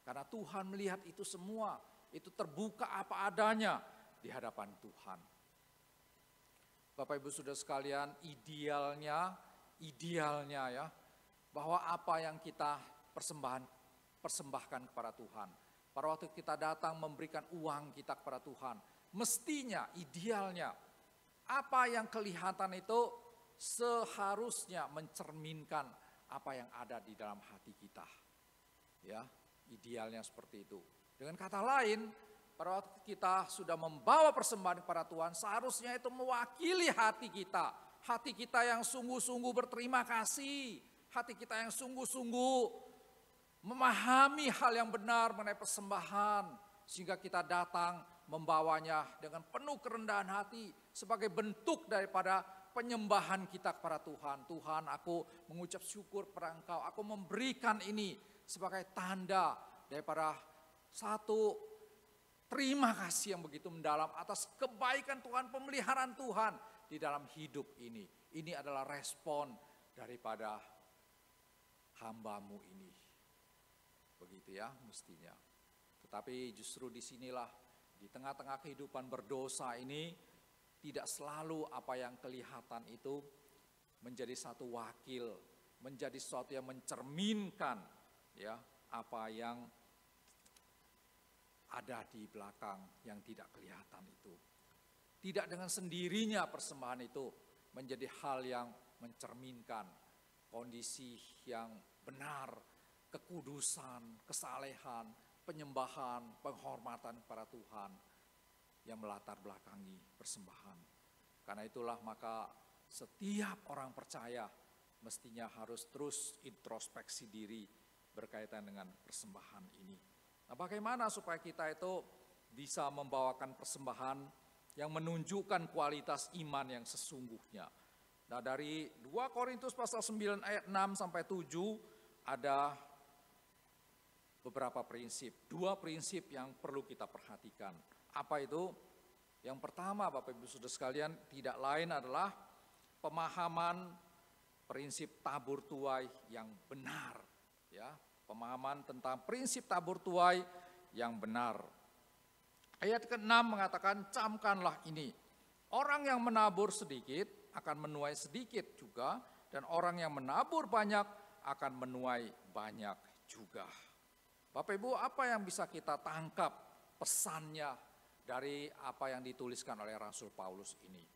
Karena Tuhan melihat itu semua, itu terbuka apa adanya di hadapan Tuhan. Bapak Ibu Saudara sekalian, idealnya ya, bahwa apa yang kita persembahkan kepada Tuhan, pada waktu kita datang memberikan uang kita kepada Tuhan, mestinya, idealnya, apa yang kelihatan itu seharusnya mencerminkan apa yang ada di dalam hati kita. Ya, idealnya seperti itu. Dengan kata lain, pada waktu kita sudah membawa persembahan kepada Tuhan, seharusnya itu mewakili hati kita. Hati kita yang sungguh-sungguh berterima kasih. Hati kita yang sungguh-sungguh memahami hal yang benar mengenai persembahan. Sehingga kita datang membawanya dengan penuh kerendahan hati sebagai bentuk daripada penyembahan kita kepada Tuhan. Tuhan, aku mengucap syukur kepada Engkau. Aku memberikan ini sebagai tanda daripada satu terima kasih yang begitu mendalam atas kebaikan Tuhan, pemeliharaan Tuhan di dalam hidup ini. Ini adalah respon daripada hamba-Mu ini. Begitu ya mestinya. Tetapi justru disinilah di tengah-tengah kehidupan berdosa ini tidak selalu apa yang kelihatan itu menjadi satu wakil, menjadi sesuatu yang mencerminkan ya apa yang ada di belakang yang tidak kelihatan itu. Tidak dengan sendirinya persembahan itu menjadi hal yang mencerminkan kondisi yang benar, kekudusan, kesalehan, penyembahan, penghormatan kepada Tuhan yang melatar belakangi persembahan. Karena itulah maka setiap orang percaya mestinya harus terus introspeksi diri berkaitan dengan persembahan ini. Nah, bagaimana supaya kita itu bisa membawakan persembahan yang menunjukkan kualitas iman yang sesungguhnya. Nah, dari 2 Korintus pasal 9 ayat 6 sampai 7 ada beberapa prinsip, 2 prinsip yang perlu kita perhatikan. Apa itu? Yang pertama, Bapak Ibu Saudara sekalian, tidak lain adalah pemahaman prinsip tabur tuai yang benar, ya. Pemahaman tentang prinsip tabur tuai yang benar. Ayat ke-6 mengatakan, camkanlah ini. Orang yang menabur sedikit akan menuai sedikit juga, dan orang yang menabur banyak akan menuai banyak juga. Bapak Ibu, apa yang bisa kita tangkap pesannya dari apa yang dituliskan oleh Rasul Paulus ini?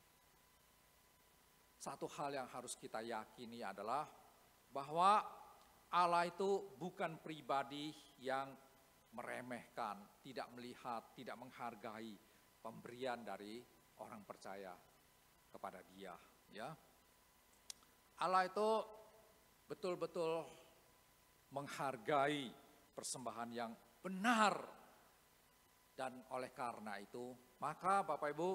Satu hal yang harus kita yakini adalah bahwa Allah itu bukan pribadi yang meremehkan, tidak melihat, tidak menghargai pemberian dari orang percaya kepada Dia, ya. Allah itu betul-betul menghargai persembahan yang benar, dan oleh karena itu, maka Bapak Ibu,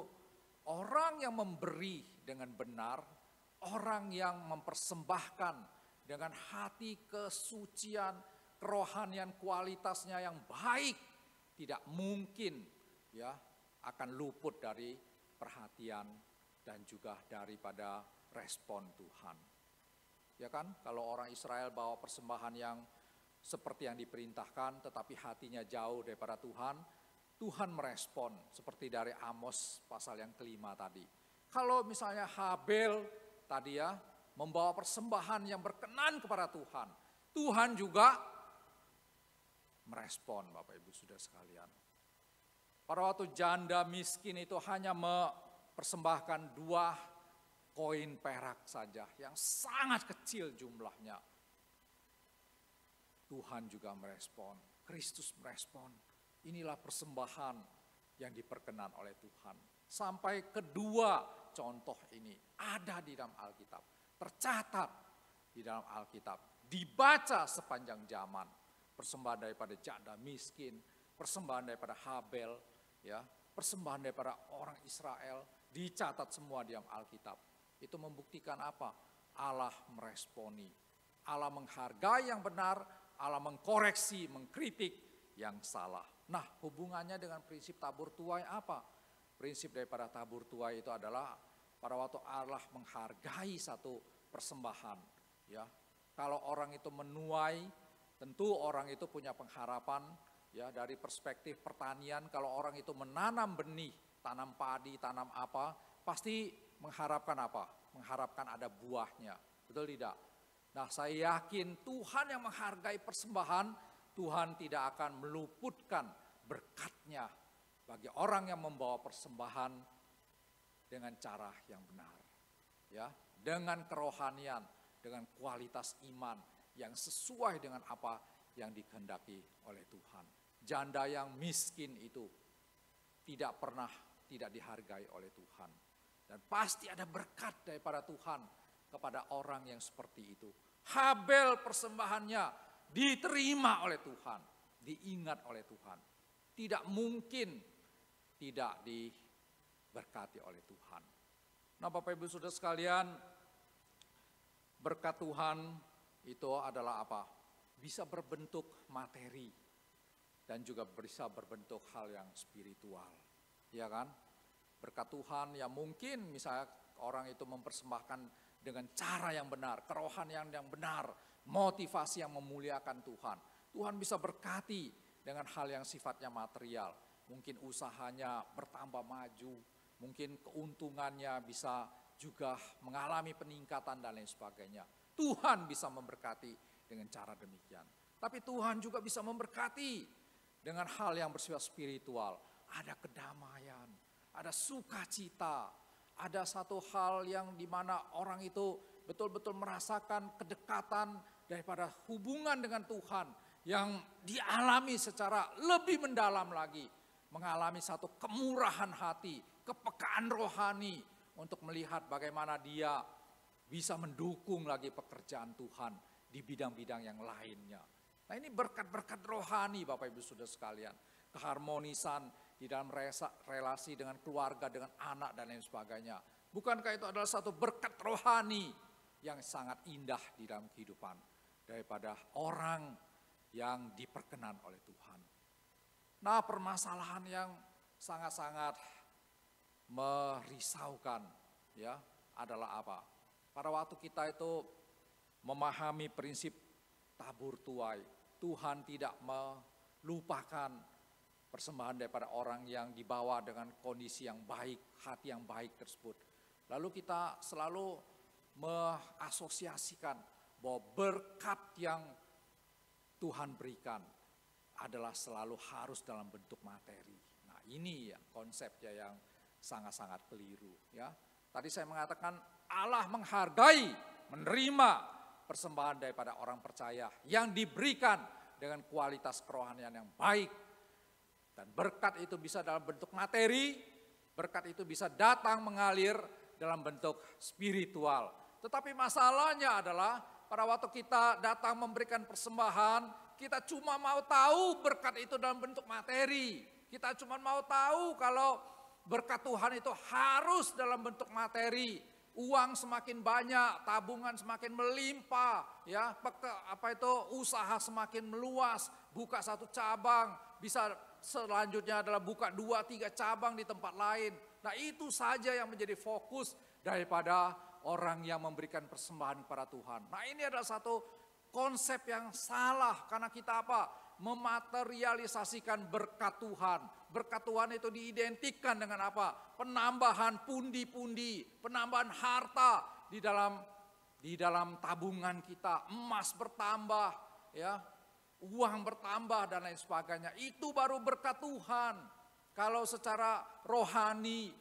orang yang memberi dengan benar, orang yang mempersembahkan dengan hati kesucian, kerohanian, kualitasnya yang baik, tidak mungkin ya akan luput dari perhatian dan juga daripada respon Tuhan. Ya kan, kalau orang Israel bawa persembahan yang seperti yang diperintahkan, tetapi hatinya jauh daripada Tuhan, Tuhan merespon seperti dari Amos pasal yang kelima tadi. Kalau misalnya Habel tadi ya, membawa persembahan yang berkenan kepada Tuhan, Tuhan juga merespon, Bapak Ibu Saudara sekalian. Pada waktu janda miskin itu hanya mempersembahkan 2 koin perak saja, yang sangat kecil jumlahnya. Tuhan juga merespon, Kristus merespon. Inilah persembahan yang diperkenan oleh Tuhan. Sampai kedua contoh ini ada di dalam Alkitab. Tercatat di dalam Alkitab, dibaca sepanjang zaman. Persembahan daripada janda miskin, persembahan daripada Habel, ya, persembahan daripada orang Israel, dicatat semua di dalam Alkitab. Itu membuktikan apa? Allah meresponi, Allah menghargai yang benar, Allah mengkoreksi, mengkritik yang salah. Nah, hubungannya dengan prinsip tabur tuai apa? Prinsip daripada tabur tuai itu adalah pada waktu Allah menghargai satu persembahan, ya. Kalau orang itu menuai, tentu orang itu punya pengharapan, ya, dari perspektif pertanian. Kalau orang itu menanam benih, tanam padi, tanam apa, pasti mengharapkan apa? Mengharapkan ada buahnya, betul tidak? Nah, saya yakin Tuhan yang menghargai persembahan, Tuhan tidak akan meluputkan berkatnya bagi orang yang membawa persembahan dengan cara yang benar, ya, dengan kerohanian, dengan kualitas iman yang sesuai dengan apa yang dikehendaki oleh Tuhan. Janda yang miskin itu tidak pernah tidak dihargai oleh Tuhan, dan pasti ada berkat daripada Tuhan kepada orang yang seperti itu. Habel persembahannya diterima oleh Tuhan, diingat oleh Tuhan, tidak mungkin tidak diberkati oleh Tuhan. Nah, Bapak Ibu Saudara sekalian, berkat Tuhan itu adalah apa? Bisa berbentuk materi, dan juga bisa berbentuk hal yang spiritual. Ya kan? Berkat Tuhan yang mungkin misalnya orang itu mempersembahkan dengan cara yang benar, kerohanian yang benar, motivasi yang memuliakan Tuhan. Tuhan bisa berkati dengan hal yang sifatnya material. Mungkin usahanya bertambah maju, mungkin keuntungannya bisa juga mengalami peningkatan dan lain sebagainya. Tuhan bisa memberkati dengan cara demikian. Tapi Tuhan juga bisa memberkati dengan hal yang bersifat spiritual. Ada kedamaian, ada sukacita, ada satu hal yang dimana orang itu betul-betul merasakan kedekatan daripada hubungan dengan Tuhan yang dialami secara lebih mendalam lagi. Mengalami satu kemurahan hati, kepekaan rohani untuk melihat bagaimana dia bisa mendukung lagi pekerjaan Tuhan di bidang-bidang yang lainnya. Nah, ini berkat-berkat rohani Bapak Ibu Saudara sekalian. Keharmonisan di dalam relasi dengan keluarga, dengan anak dan lain sebagainya. Bukankah itu adalah satu berkat rohani yang sangat indah di dalam kehidupan daripada orang yang diperkenan oleh Tuhan. Nah, permasalahan yang sangat-sangat merisaukan ya adalah apa? Pada waktu kita itu memahami prinsip tabur tuai, Tuhan tidak melupakan persembahan daripada orang yang dibawa dengan kondisi yang baik, hati yang baik tersebut. Lalu kita selalu mengasosiasikan bahwa berkat yang Tuhan berikan adalah selalu harus dalam bentuk materi. Nah, ini ya konsepnya yang sangat-sangat keliru ya. Tadi saya mengatakan Allah menghargai, menerima persembahan daripada orang percaya yang diberikan dengan kualitas kerohanian yang baik. Dan berkat itu bisa dalam bentuk materi, berkat itu bisa datang mengalir dalam bentuk spiritual. Tetapi masalahnya adalah pada waktu kita datang memberikan persembahan, kita cuma mau tahu berkat itu dalam bentuk materi. Kita cuma mau tahu kalau berkat Tuhan itu harus dalam bentuk materi. Uang semakin banyak, tabungan semakin melimpah, ya, usaha semakin meluas, buka satu cabang, bisa selanjutnya adalah buka 2-3 cabang di tempat lain. Nah, itu saja yang menjadi fokus daripada orang yang memberikan persembahan kepada Tuhan. Nah, ini adalah satu konsep yang salah karena kita apa? Mematerialisasikan berkat Tuhan. Berkat Tuhan itu diidentikan dengan apa? Penambahan pundi-pundi, penambahan harta di dalam tabungan kita, emas bertambah, ya, uang bertambah dan lain sebagainya. Itu baru berkat Tuhan. Kalau secara rohani,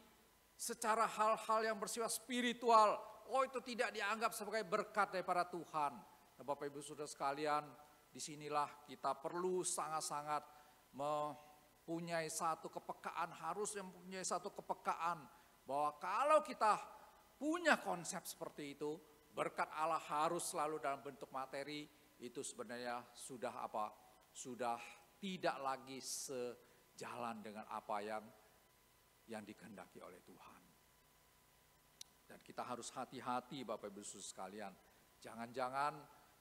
secara hal-hal yang bersifat spiritual, itu tidak dianggap sebagai berkat daripada Tuhan. Nah, Bapak Ibu Saudara sekalian, disinilah kita perlu sangat-sangat mempunyai satu kepekaan, harus mempunyai satu kepekaan bahwa kalau kita punya konsep seperti itu, berkat Allah harus selalu dalam bentuk materi, itu sebenarnya sudah apa? Sudah tidak lagi sejalan dengan apa yang dikehendaki oleh Tuhan. Dan kita harus hati-hati Bapak Ibu Saudara sekalian. Jangan-jangan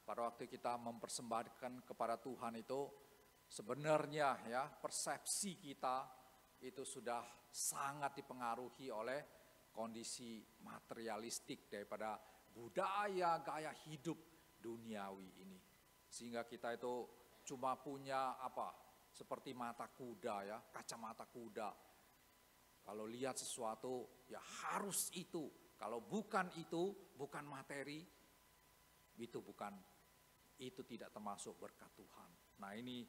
pada waktu kita mempersembahkan kepada Tuhan itu sebenarnya ya persepsi kita itu sudah sangat dipengaruhi oleh kondisi materialistik daripada budaya gaya hidup duniawi ini. Sehingga kita itu cuma punya apa? Seperti mata kuda ya, kacamata kuda. Kalau lihat sesuatu ya harus itu. Kalau bukan itu, bukan materi, itu tidak termasuk berkat Tuhan. Nah, ini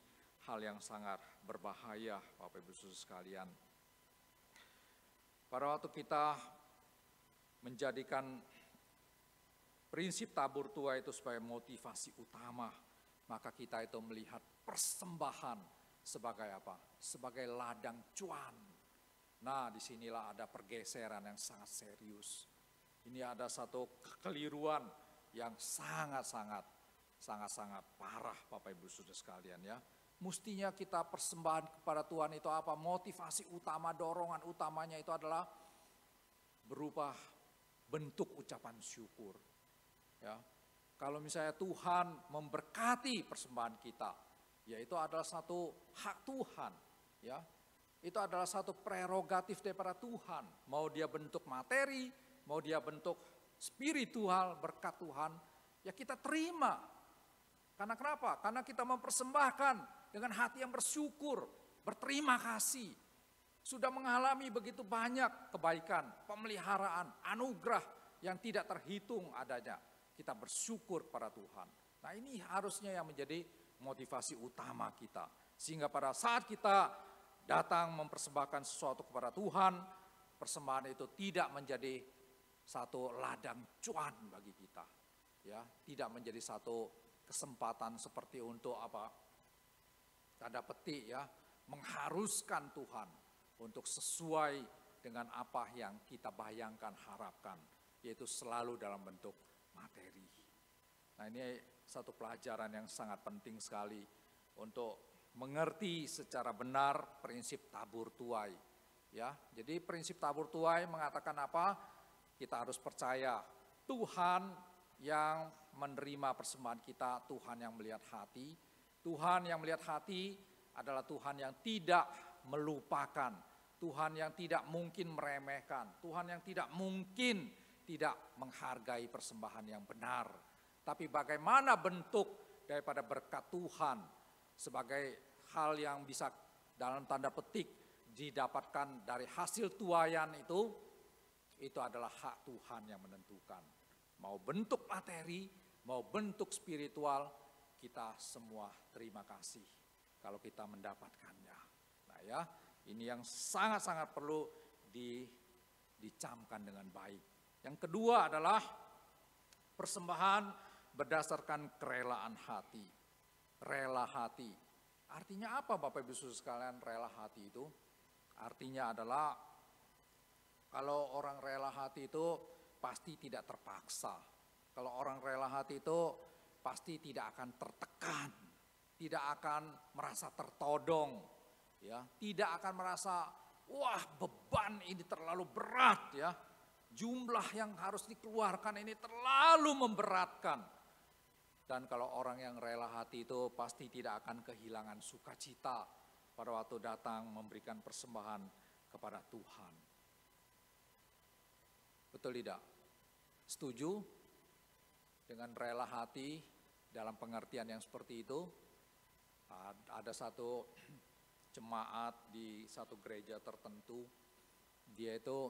hal yang sangat berbahaya Bapak Ibu Saudara sekalian. Pada waktu kita menjadikan prinsip tabur tuai itu sebagai motivasi utama, maka kita itu melihat persembahan sebagai apa? Sebagai ladang cuan. Nah, disinilah ada pergeseran yang sangat serius. Ini ada satu kekeliruan yang sangat-sangat parah Bapak Ibu Saudara sekalian ya. Mestinya kita persembahan kepada Tuhan itu apa? Motivasi utama, dorongan utamanya itu adalah berupa bentuk ucapan syukur. Ya. Kalau misalnya Tuhan memberkati persembahan kita, yaitu adalah satu hak Tuhan, ya. Itu adalah satu prerogatif daripada Tuhan. Mau dia bentuk materi, mau dia bentuk spiritual, berkat Tuhan, ya kita terima. Karena kenapa? Karena kita mempersembahkan dengan hati yang bersyukur, berterima kasih. Sudah mengalami begitu banyak kebaikan, pemeliharaan, anugerah yang tidak terhitung adanya. Kita bersyukur kepada Tuhan. Nah, ini harusnya yang menjadi motivasi utama kita. Sehingga pada saat kita datang mempersembahkan sesuatu kepada Tuhan, persembahan itu tidak menjadi satu ladang cuan bagi kita. Ya, tidak menjadi satu kesempatan seperti untuk tanda petik ya, mengharuskan Tuhan untuk sesuai dengan apa yang kita bayangkan, harapkan, yaitu selalu dalam bentuk materi. Nah, ini satu pelajaran yang sangat penting sekali untuk mengerti secara benar prinsip tabur tuai. Ya, jadi prinsip tabur tuai mengatakan apa? Kita harus percaya Tuhan yang menerima persembahan kita, Tuhan yang melihat hati. Tuhan yang melihat hati adalah Tuhan yang tidak melupakan, Tuhan yang tidak mungkin meremehkan, Tuhan yang tidak mungkin tidak menghargai persembahan yang benar. Tapi bagaimana bentuk daripada berkat Tuhan sebagai hal yang bisa dalam tanda petik didapatkan dari hasil tuaian itu adalah hak Tuhan yang menentukan. Mau bentuk materi, mau bentuk spiritual, kita semua terima kasih kalau kita mendapatkannya. Nah ya, ini yang sangat-sangat perlu dicamkan dengan baik. Yang kedua adalah persembahan berdasarkan kerelaan hati. Rela hati. Artinya apa Bapak Ibu Saudara sekalian rela hati itu? Artinya adalah kalau orang rela hati itu pasti tidak terpaksa. Kalau orang rela hati itu pasti tidak akan tertekan, tidak akan merasa tertodong, ya, tidak akan merasa wah beban ini terlalu berat ya. Jumlah yang harus dikeluarkan ini terlalu memberatkan. Dan kalau orang yang rela hati itu pasti tidak akan kehilangan sukacita pada waktu datang memberikan persembahan kepada Tuhan. Betul tidak? Setuju dengan rela hati dalam pengertian yang seperti itu? Ada satu jemaat di satu gereja tertentu, dia itu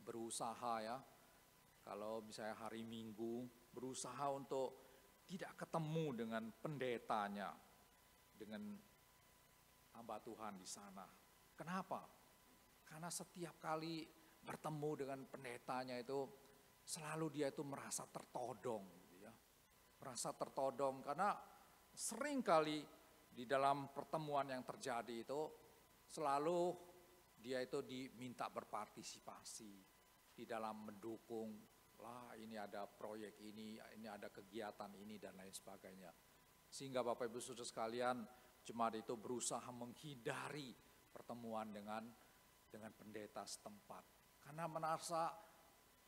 berusaha ya, kalau misalnya hari Minggu berusaha untuk tidak ketemu dengan pendetanya, dengan hamba Tuhan di sana. Kenapa? Karena setiap kali bertemu dengan pendetanya itu selalu dia itu merasa tertodong, gitu ya. Merasa tertodong karena sering kali di dalam pertemuan yang terjadi itu selalu dia itu diminta berpartisipasi di dalam mendukung, lah ini ada proyek ini ada kegiatan ini dan lain sebagainya. Sehingga Bapak Ibu Saudara sekalian, jemaat itu berusaha menghindari pertemuan dengan pendeta setempat karena merasa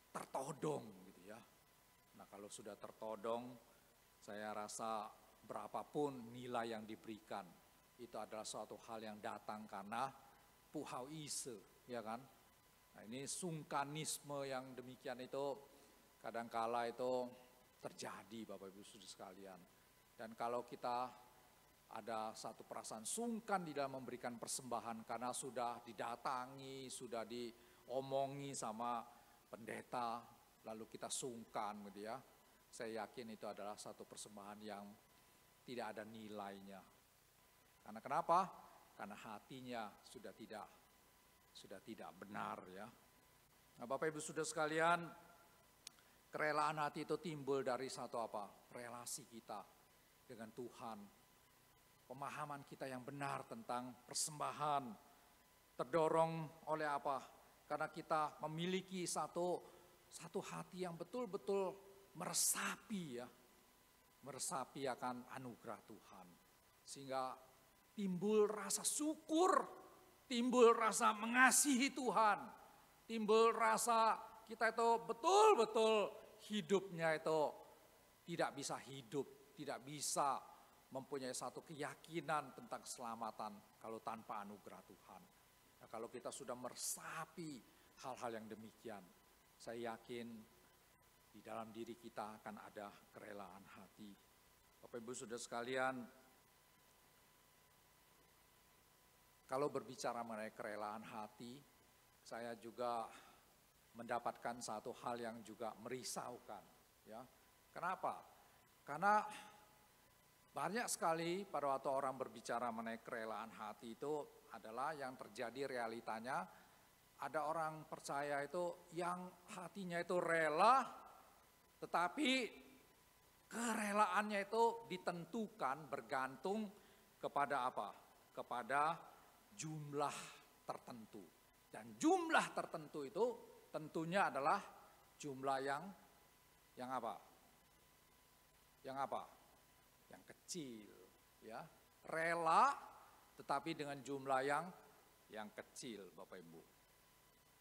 tertodong gitu ya. Nah, kalau sudah tertodong, saya rasa berapapun nilai yang diberikan itu adalah suatu hal yang datang karena puhau ise, ya kan? Nah, ini sungkanisme yang demikian itu kadangkala itu terjadi Bapak Ibu Saudara sekalian. Dan kalau kita ada satu perasaan sungkan di dalam memberikan persembahan karena sudah didatangi, sudah diomongi sama pendeta, lalu kita sungkan gitu ya. Saya yakin itu adalah satu persembahan yang tidak ada nilainya. Karena kenapa? Karena hatinya sudah tidak benar ya. Nah, Bapak Ibu Saudara sekalian, kerelaan hati itu timbul dari satu relasi kita dengan Tuhan. Pemahaman kita yang benar tentang persembahan terdorong oleh apa? Karena kita memiliki satu hati yang betul-betul meresapi ya. Meresapi akan anugerah Tuhan. Sehingga timbul rasa syukur, timbul rasa mengasihi Tuhan, timbul rasa kita itu betul-betul hidupnya itu tidak bisa hidup, tidak bisa mempunyai satu keyakinan tentang keselamatan kalau tanpa anugerah Tuhan. Nah, kalau kita sudah meresapi hal-hal yang demikian, saya yakin di dalam diri kita akan ada kerelaan hati. Bapak Ibu Saudara sekalian, kalau berbicara mengenai kerelaan hati, saya juga mendapatkan satu hal yang juga merisaukan. Ya, kenapa? Karena banyak sekali pada waktu orang berbicara mengenai kerelaan hati itu adalah yang terjadi realitanya, ada orang percaya itu yang hatinya itu rela, tetapi kerelaannya itu ditentukan bergantung kepada apa? Kepada jumlah tertentu. Dan jumlah tertentu itu tentunya adalah jumlah yang apa? Yang apa? Yang kecil, ya. Rela tetapi dengan jumlah yang kecil, Bapak Ibu.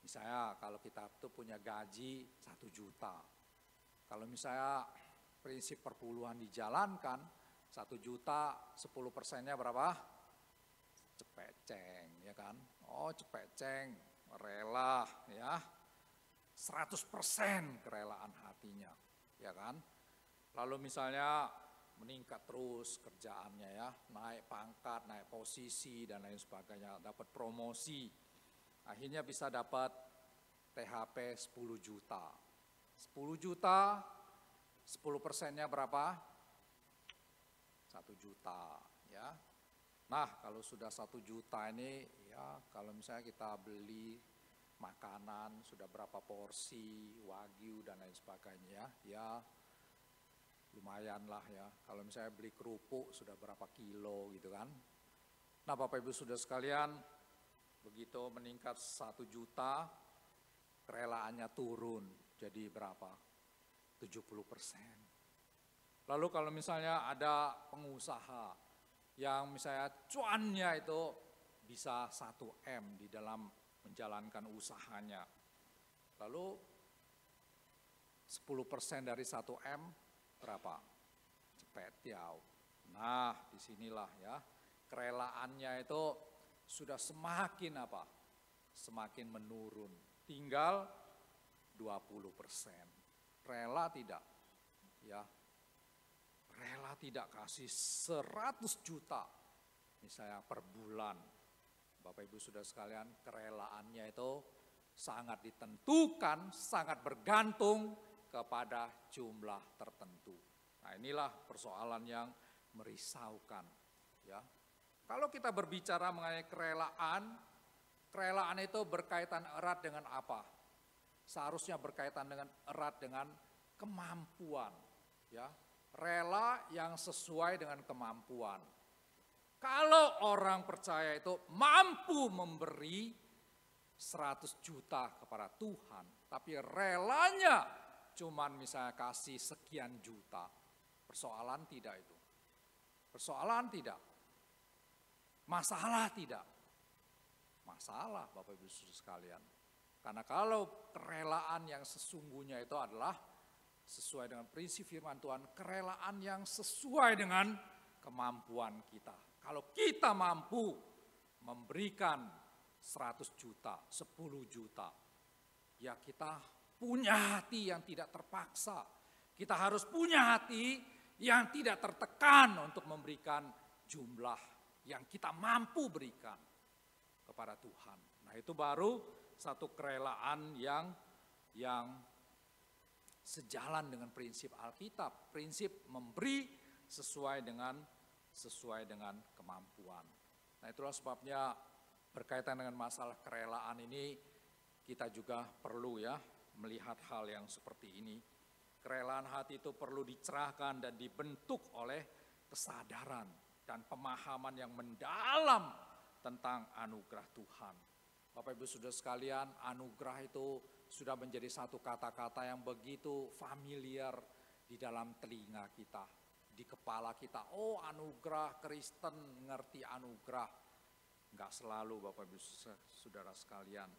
Misalnya kalau kita tuh punya gaji 1 juta. Kalau misalnya prinsip perpuluhan dijalankan, 1 juta 10%-nya berapa? Cepeceng, ya kan? Oh, cepeceng, rela, ya. 100% kerelaan hatinya, ya kan? Lalu misalnya meningkat terus kerjaannya, ya, naik pangkat, naik posisi dan lain sebagainya, dapat promosi. Akhirnya bisa dapat THP 10 juta. 10 juta, 10%-nya berapa? 1 juta, ya. Nah, kalau sudah 1 juta ini, ya, kalau misalnya kita beli makanan sudah berapa porsi, wagyu dan lain sebagainya, ya lumayan lah ya. Kalau misalnya beli kerupuk sudah berapa kilo gitu kan. Nah, Bapak Ibu Saudara sekalian, begitu meningkat 1 juta, kerelaannya turun jadi berapa? 70%. Lalu kalau misalnya ada pengusaha yang misalnya cuannya itu bisa 1 M di dalam menjalankan usahanya. Lalu 10% dari 1 M berapa? Cepetiau. Nah, disinilah ya kerelaannya itu sudah semakin apa? Semakin menurun. Tinggal 20%. Rela tidak? Ya. Rela tidak kasih 100 juta misalnya per bulan. Bapak Ibu Saudara sekalian, kerelaannya itu sangat ditentukan, sangat bergantung kepada jumlah tertentu. Nah, inilah persoalan yang merisaukan, ya. Kalau kita berbicara mengenai kerelaan itu berkaitan erat dengan apa? Seharusnya berkaitan dengan erat dengan kemampuan, ya. Rela yang sesuai dengan kemampuan. Kalau orang percaya itu mampu memberi 100 juta kepada Tuhan, tapi relanya cuman misalnya kasih sekian juta, persoalan tidak itu? Persoalan tidak? Masalah tidak? Masalah, Bapak Ibu Saudara sekalian. Karena kalau kerelaan yang sesungguhnya itu adalah sesuai dengan prinsip firman Tuhan, kerelaan yang sesuai dengan kemampuan kita. Kalau kita mampu memberikan 100 juta, 10 juta, ya kita punya hati yang tidak terpaksa. Kita harus punya hati yang tidak tertekan untuk memberikan jumlah yang kita mampu berikan kepada Tuhan. Nah, itu baru satu kerelaan yang sejalan dengan prinsip Alkitab, prinsip memberi sesuai dengan kemampuan. Nah, itulah sebabnya berkaitan dengan masalah kerelaan ini kita juga perlu ya melihat hal yang seperti ini. Kerelaan hati itu perlu dicerahkan dan dibentuk oleh kesadaran dan pemahaman yang mendalam tentang anugerah Tuhan. Bapak Ibu Saudara sekalian, anugerah itu sudah menjadi satu kata-kata yang begitu familiar di dalam telinga kita, di kepala kita. Oh, anugerah, Kristen ngerti anugerah. Enggak selalu, Bapak Ibu Saudara sekalian.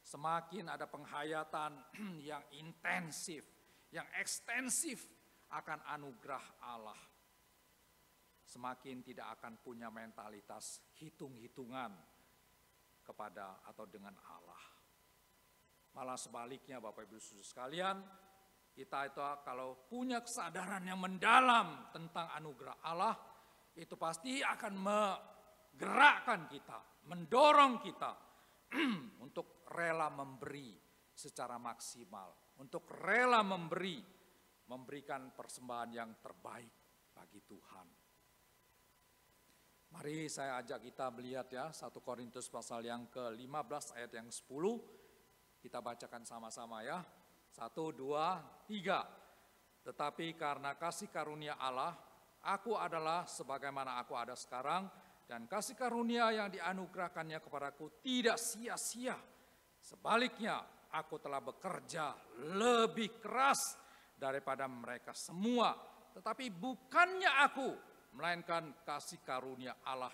Semakin ada penghayatan yang intensif, yang ekstensif akan anugerah Allah. semakin tidak akan punya mentalitas hitung-hitungan kepada atau dengan Allah. Malah sebaliknya Bapak Ibu Saudara sekalian, kita itu kalau punya kesadaran yang mendalam tentang anugerah Allah, itu pasti akan menggerakkan kita, mendorong kita untuk rela memberi secara maksimal, untuk rela memberikan persembahan yang terbaik bagi Tuhan. Mari saya ajak kita melihat ya 1 Korintus pasal yang ke-15 ayat yang 10. Kita bacakan sama-sama ya. 1, 2, 3. Tetapi karena kasih karunia Allah, aku adalah sebagaimana aku ada sekarang, dan kasih karunia yang dianugerahkannya kepadaku tidak sia-sia. Sebaliknya, aku telah bekerja lebih keras daripada mereka semua. Tetapi bukannya aku, melainkan kasih karunia Allah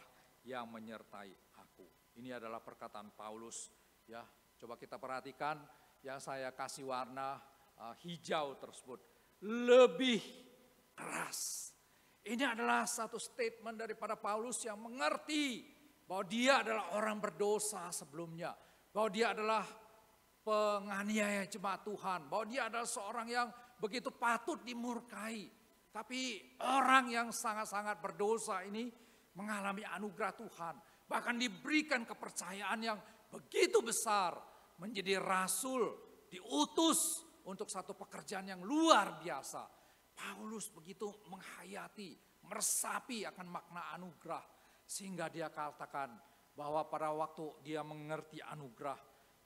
yang menyertai aku. Ini adalah perkataan Paulus. Ya, coba kita perhatikan. Yang saya kasih warna hijau tersebut lebih keras. Ini adalah satu statement daripada Paulus yang mengerti bahwa dia adalah orang berdosa sebelumnya, bahwa dia adalah penganiaya jemaat Tuhan, bahwa dia adalah seorang yang begitu patut dimurkai. Tapi orang yang sangat-sangat berdosa ini mengalami anugerah Tuhan, bahkan diberikan kepercayaan yang begitu besar, menjadi rasul, diutus untuk satu pekerjaan yang luar biasa. Paulus begitu menghayati, meresapi akan makna anugerah, sehingga dia katakan bahwa pada waktu dia mengerti anugerah,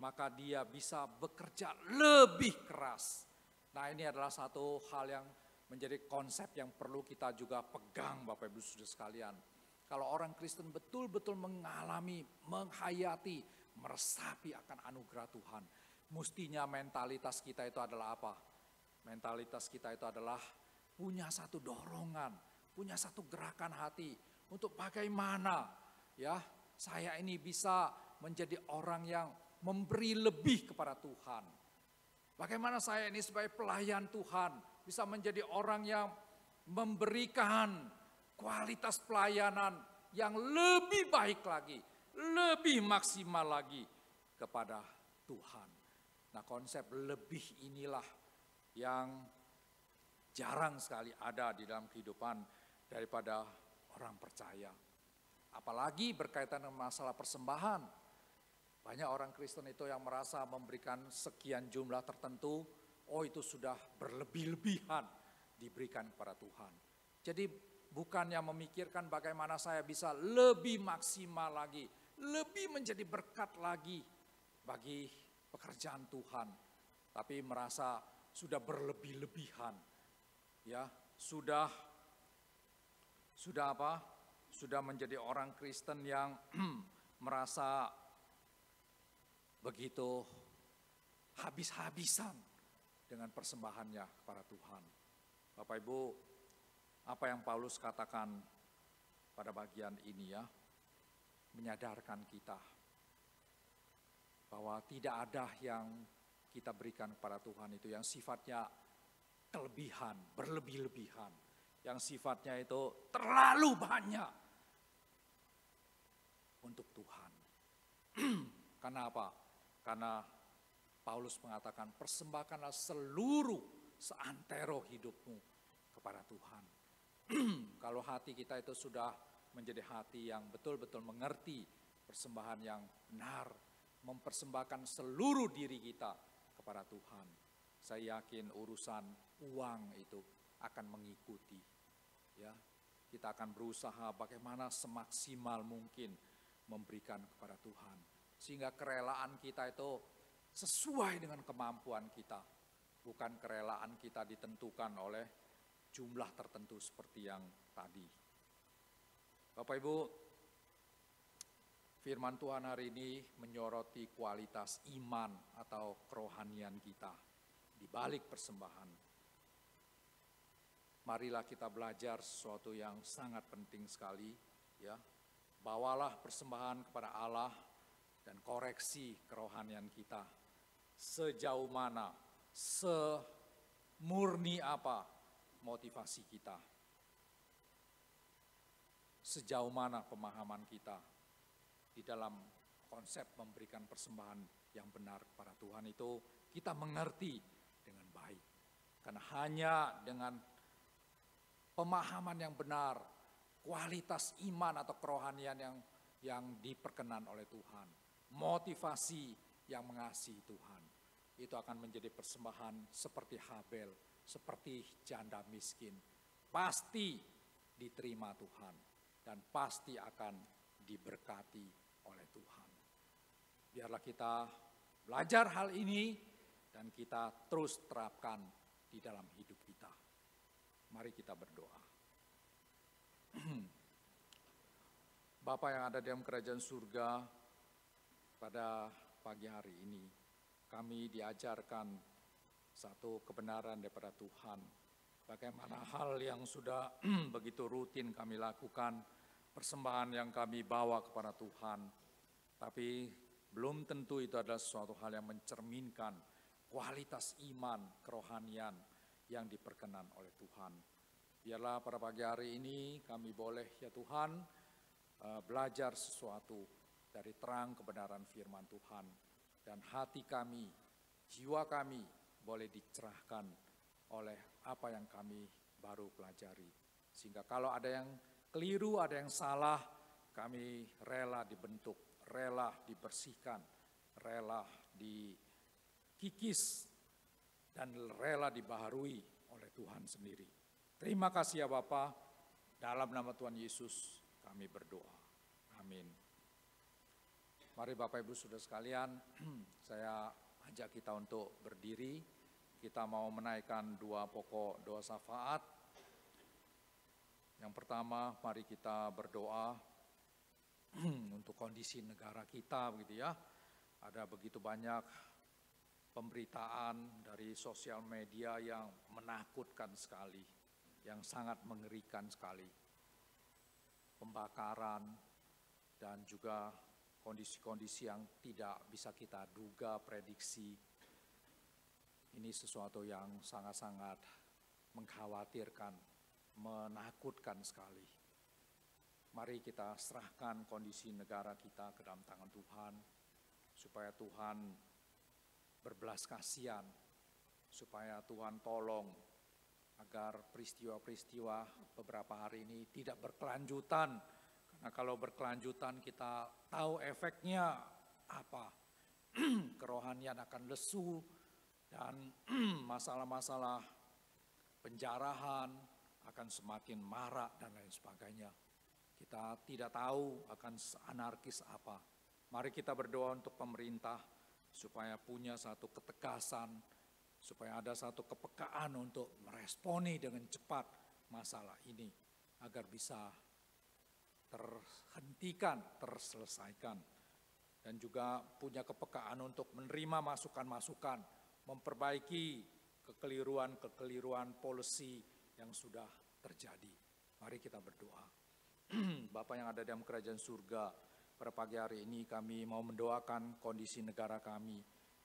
maka dia bisa bekerja lebih keras. Nah, ini adalah satu hal yang menjadi konsep yang perlu kita juga pegang Bapak Ibu Saudara sekalian. Kalau orang Kristen betul-betul mengalami, menghayati, meresapi akan anugerah Tuhan, mestinya mentalitas kita itu adalah apa? Mentalitas kita itu adalah punya satu dorongan, punya satu gerakan hati untuk bagaimana ya saya ini bisa menjadi orang yang memberi lebih kepada Tuhan. Bagaimana saya ini sebagai pelayan Tuhan bisa menjadi orang yang memberikan kualitas pelayanan yang lebih baik lagi, lebih maksimal lagi kepada Tuhan. Nah, konsep lebih inilah yang jarang sekali ada di dalam kehidupan daripada orang percaya. Apalagi berkaitan dengan masalah persembahan. Banyak orang Kristen itu yang merasa memberikan sekian jumlah tertentu, oh itu sudah berlebih-lebihan diberikan kepada Tuhan. Jadi bukannya memikirkan bagaimana saya bisa lebih maksimal lagi, lebih menjadi berkat lagi bagi pekerjaan Tuhan, tapi merasa sudah berlebih-lebihan, ya sudah apa? Sudah menjadi orang Kristen yang merasa begitu habis-habisan dengan persembahannya kepada Tuhan. Bapak Ibu, apa yang Paulus katakan pada bagian ini ya, menyadarkan kita bahwa tidak ada yang kita berikan kepada Tuhan itu yang sifatnya kelebihan, berlebih-lebihan, yang sifatnya itu terlalu banyak untuk Tuhan. Karena apa? Karena Paulus mengatakan persembahkanlah seluruh seantero hidupmu kepada Tuhan. Kalau hati kita itu sudah menjadi hati yang betul-betul mengerti persembahan yang benar, mempersembahkan seluruh diri kita kepada Tuhan, saya yakin urusan uang itu akan mengikuti. Ya, kita akan berusaha bagaimana semaksimal mungkin memberikan kepada Tuhan, sehingga kerelaan kita itu sesuai dengan kemampuan kita, bukan kerelaan kita ditentukan oleh jumlah tertentu seperti yang tadi. Bapak Ibu, firman Tuhan hari ini menyoroti kualitas iman atau kerohanian kita di balik persembahan. Marilah kita belajar sesuatu yang sangat penting sekali, ya. Bawalah persembahan kepada Allah dan koreksi kerohanian kita. Sejauh mana, semurni apa motivasi kita. sejauh mana pemahaman kita di dalam konsep memberikan persembahan yang benar kepada Tuhan itu kita mengerti dengan baik. Karena hanya dengan pemahaman yang benar, kualitas iman atau kerohanian yang diperkenan oleh Tuhan, motivasi yang mengasihi Tuhan, itu akan menjadi persembahan seperti Habel, seperti janda miskin, pasti diterima Tuhan dan pasti akan diberkati oleh Tuhan. Biarlah kita belajar hal ini dan kita terus terapkan di dalam hidup kita. Mari kita berdoa. Bapa yang ada di dalam kerajaan surga, pada pagi hari ini kami diajarkan satu kebenaran daripada Tuhan. Bagaimana hal yang sudah begitu rutin kami lakukan, persembahan yang kami bawa kepada Tuhan. Tapi belum tentu itu adalah suatu hal yang mencerminkan kualitas iman, kerohanian yang diperkenan oleh Tuhan. Biarlah pada pagi hari ini kami boleh ya Tuhan belajar sesuatu dari terang kebenaran firman Tuhan. Dan hati kami, jiwa kami boleh dicerahkan oleh apa yang kami baru pelajari. Sehingga kalau ada yang keliru, ada yang salah, kami rela dibentuk, rela dibersihkan, rela dikikis, dan rela dibaharui oleh Tuhan sendiri. Terima kasih ya Bapa, dalam nama Tuhan Yesus kami berdoa. Amin. Mari Bapak Ibu Saudara sekalian, saya ajak kita untuk berdiri. Kita mau menaikkan 2 pokok doa syafaat. Yang pertama, mari kita berdoa untuk kondisi negara kita, begitu ya. Ada begitu banyak pemberitaan dari sosial media yang menakutkan sekali, yang sangat mengerikan sekali. Pembakaran dan juga kondisi-kondisi yang tidak bisa kita duga, prediksi. Ini sesuatu yang sangat-sangat mengkhawatirkan, menakutkan sekali. Mari kita serahkan kondisi negara kita ke dalam tangan Tuhan, supaya Tuhan berbelas kasihan, supaya Tuhan tolong agar peristiwa-peristiwa beberapa hari ini tidak berkelanjutan. Karena kalau berkelanjutan kita tahu efeknya apa. Kerohanian akan lesu dan masalah-masalah penjarahan akan semakin marak dan lain sebagainya. Kita tidak tahu akan anarkis apa. Mari kita berdoa untuk pemerintah supaya punya satu ketegasan, supaya ada satu kepekaan untuk meresponi dengan cepat masalah ini agar bisa terhentikan, terselesaikan. Dan juga punya kepekaan untuk menerima masukan-masukan, memperbaiki kekeliruan-kekeliruan policy yang sudah terjadi. Mari kita berdoa. Bapa yang ada di dalam kerajaan surga, pada pagi hari ini kami mau mendoakan kondisi negara kami.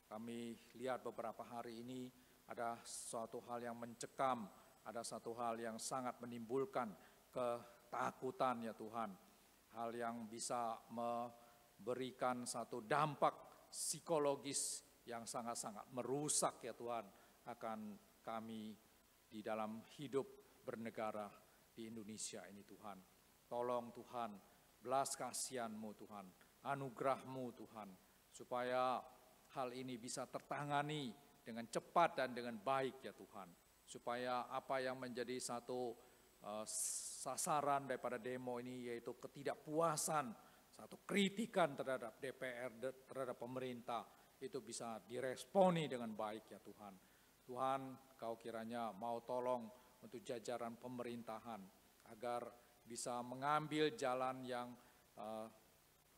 Kami lihat beberapa hari ini ada suatu hal yang mencekam, ada satu hal yang sangat menimbulkan ketakutan ya Tuhan. Hal yang bisa memberikan satu dampak psikologis yang sangat-sangat merusak ya Tuhan akan kami di dalam hidup bernegara di Indonesia ini Tuhan. Tolong Tuhan, belas kasihan-Mu Tuhan, anugerah-Mu Tuhan, supaya hal ini bisa tertangani dengan cepat dan dengan baik ya Tuhan. Supaya apa yang menjadi satu sasaran daripada demo ini yaitu ketidakpuasan, satu kritikan terhadap DPR, terhadap pemerintah, itu bisa diresponi dengan baik ya Tuhan. Tuhan, Kau kiranya mau tolong untuk jajaran pemerintahan agar bisa mengambil jalan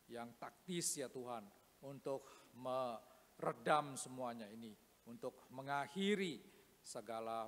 yang taktis ya Tuhan untuk meredam semuanya ini, untuk mengakhiri segala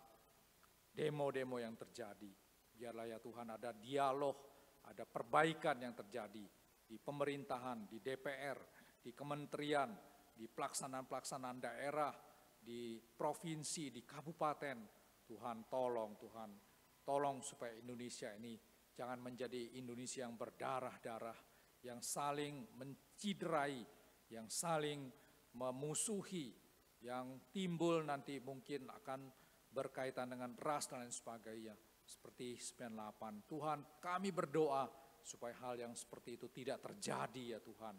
demo-demo yang terjadi. Biarlah ya Tuhan ada dialog, ada perbaikan yang terjadi di pemerintahan, di DPR, di kementerian, di pelaksanaan-pelaksanaan daerah, di provinsi, di kabupaten. Tuhan tolong supaya Indonesia ini Jangan menjadi Indonesia yang berdarah-darah, yang saling menciderai, yang saling memusuhi, yang timbul nanti mungkin akan berkaitan dengan ras dan lain sebagainya. Seperti 98. Tuhan, kami berdoa supaya hal yang seperti itu tidak terjadi ya Tuhan.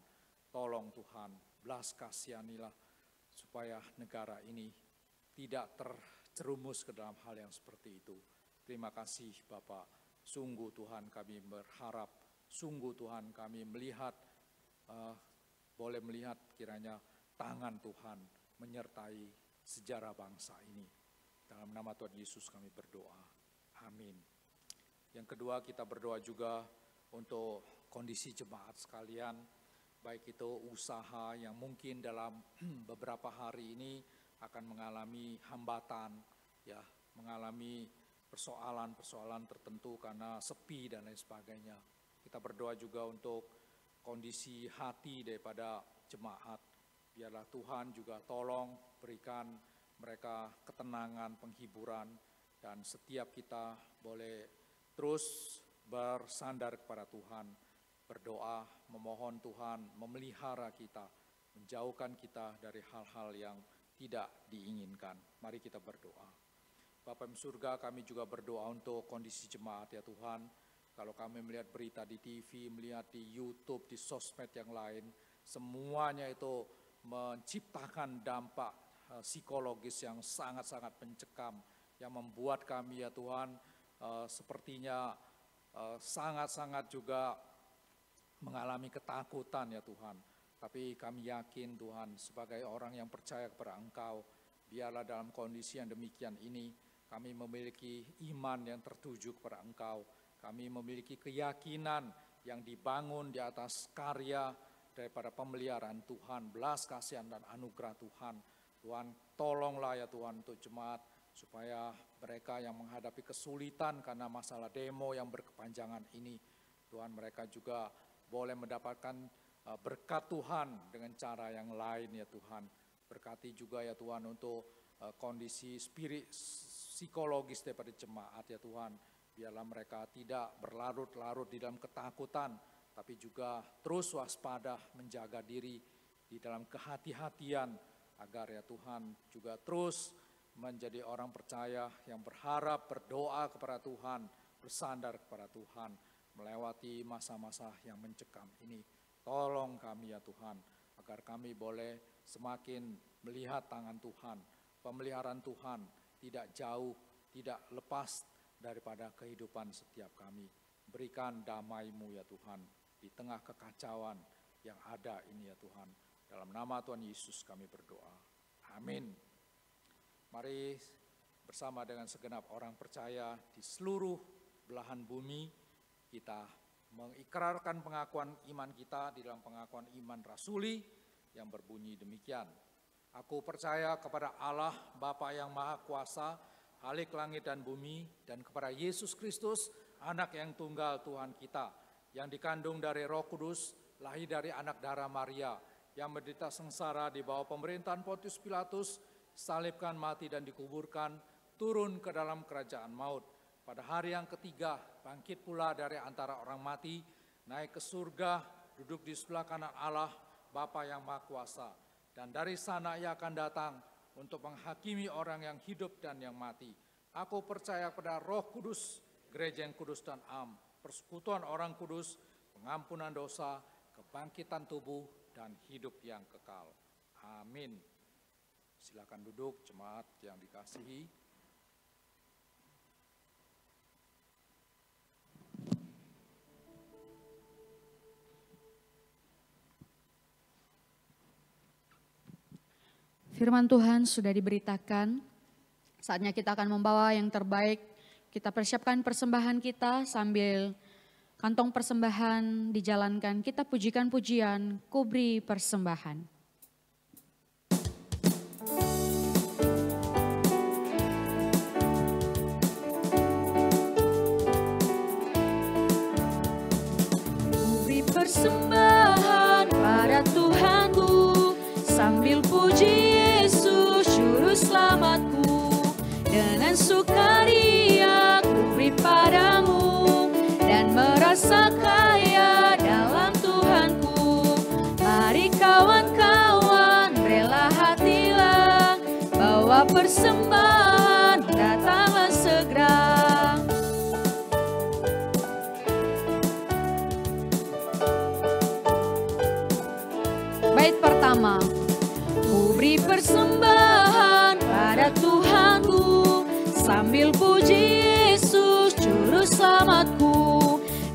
Tolong Tuhan, belas kasihanilah supaya negara ini tidak terjerumus ke dalam hal yang seperti itu. Terima kasih Bapak. Sungguh Tuhan kami berharap, sungguh Tuhan kami melihat, boleh melihat kiranya tangan Tuhan menyertai sejarah bangsa ini. Dalam nama Tuhan Yesus kami berdoa. Amin. Yang kedua, kita berdoa juga untuk kondisi jemaat sekalian, baik itu usaha yang mungkin dalam beberapa hari ini akan mengalami hambatan, ya, mengalami persoalan-persoalan tertentu karena sepi dan lain sebagainya. Kita berdoa juga untuk kondisi hati daripada jemaat. Biarlah Tuhan juga tolong berikan mereka ketenangan, penghiburan, dan setiap kita boleh terus bersandar kepada Tuhan, berdoa, memohon Tuhan memelihara kita, menjauhkan kita dari hal-hal yang tidak diinginkan. Mari kita berdoa. Bapa di surga, kami juga berdoa untuk kondisi jemaat ya Tuhan. Kalau kami melihat berita di TV, melihat di YouTube, di sosmed yang lain, semuanya itu menciptakan dampak psikologis yang sangat-sangat mencekam, yang membuat kami ya Tuhan sepertinya sangat-sangat juga mengalami ketakutan ya Tuhan. Tapi kami yakin Tuhan, sebagai orang yang percaya kepada Engkau, biarlah dalam kondisi yang demikian ini, kami memiliki iman yang tertuju kepada Engkau. Kami memiliki keyakinan yang dibangun di atas karya daripada pemeliharaan Tuhan, belas kasihan dan anugerah Tuhan. Tuhan, tolonglah ya Tuhan untuk jemaat, supaya mereka yang menghadapi kesulitan karena masalah demo yang berkepanjangan ini, Tuhan, mereka juga boleh mendapatkan berkat Tuhan dengan cara yang lain ya Tuhan. Berkati juga ya Tuhan untuk kondisi psikologis daripada jemaat ya Tuhan. Biarlah mereka tidak berlarut-larut di dalam ketakutan, tapi juga terus waspada menjaga diri di dalam kehati-hatian, agar ya Tuhan juga terus menjadi orang percaya yang berharap, berdoa kepada Tuhan, bersandar kepada Tuhan, melewati masa-masa yang mencekam ini. Tolong kami ya Tuhan, agar kami boleh semakin melihat tangan Tuhan, pemeliharaan Tuhan tidak jauh, tidak lepas daripada kehidupan setiap kami. Berikan damai-Mu ya Tuhan, di tengah kekacauan yang ada ini ya Tuhan. Dalam nama Tuhan Yesus kami berdoa. Amin. Mari bersama dengan segenap orang percaya di seluruh belahan bumi, kita mengikrarkan pengakuan iman kita di dalam pengakuan iman rasuli yang berbunyi demikian. Aku percaya kepada Allah Bapa yang Maha Kuasa, Khalik langit dan bumi, dan kepada Yesus Kristus, anak yang tunggal Tuhan kita, yang dikandung dari Roh Kudus, lahir dari anak darah Maria, yang menderita sengsara di bawah pemerintahan Pontius Pilatus, salibkan, mati dan dikuburkan, turun ke dalam kerajaan maut. Pada hari yang ketiga, bangkit pula dari antara orang mati, naik ke surga, duduk di sebelah kanan Allah, Bapa yang Maha Kuasa. Dan dari sana Ia akan datang untuk menghakimi orang yang hidup dan yang mati. Aku percaya pada Roh Kudus, gereja yang kudus dan am, persekutuan orang kudus, pengampunan dosa, kebangkitan tubuh, dan hidup yang kekal. Amin. Silakan duduk jemaat yang dikasihi. Firman Tuhan sudah diberitakan, saatnya kita akan membawa yang terbaik. Kita persiapkan persembahan kita sambil kantong persembahan dijalankan. Kita pujikan pujian, kubri persembahan. Kubri persembahan pada Tuhanku, sambil puji Yesus juru selamatku, dengan sukaria ku beri padamu dan persembahan, datanglah segera. Bait pertama. Ku beri persembahan pada Tuhanku, sambil puji Yesus Juru Selamatku.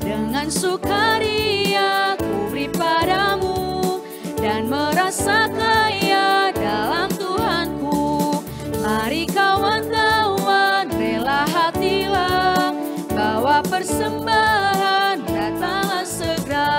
Dengan sukaria ku beri padamu, dan merasa kaya dalam Tuhanku. Mari kawan-kawan, rela hatilah, bawa persembahan, datanglah segera.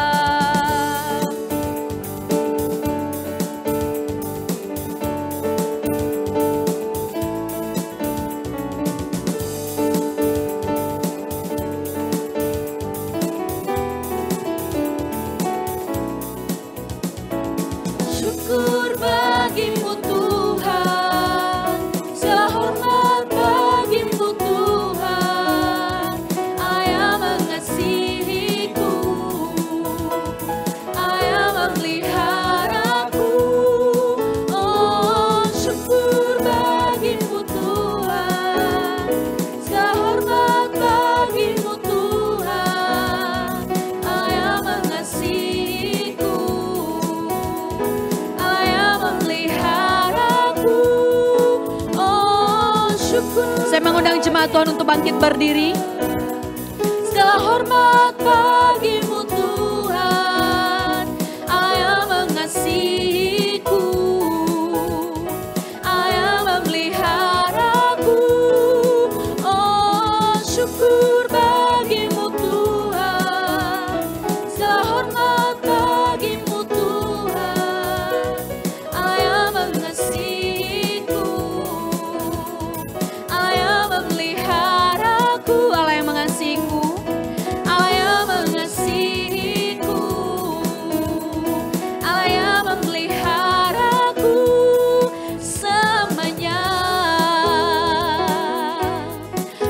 Syukur bagimu Tuhan, segala hormat bagimu Tuhan. Ayah mengasihiku, Ayah memeliharaku. Oh, syukur bagimu Tuhan, segala hormat bagimu Tuhan. Ayah mengasihiku, saya mengundang jemaat Tuhan untuk bangkit berdiri. Segala hormat bagimu Tuhan, Ayah mengasihiku, Ayah memeliharaku. Oh, syukur bagimu Tuhan, segala hormat bagimu Tuhan, Ayah mengasihiku, Ayah memeliharaku. Allah yang mengasihiku, Allah yang mengasihiku, Allah yang memeliharaku selamanya,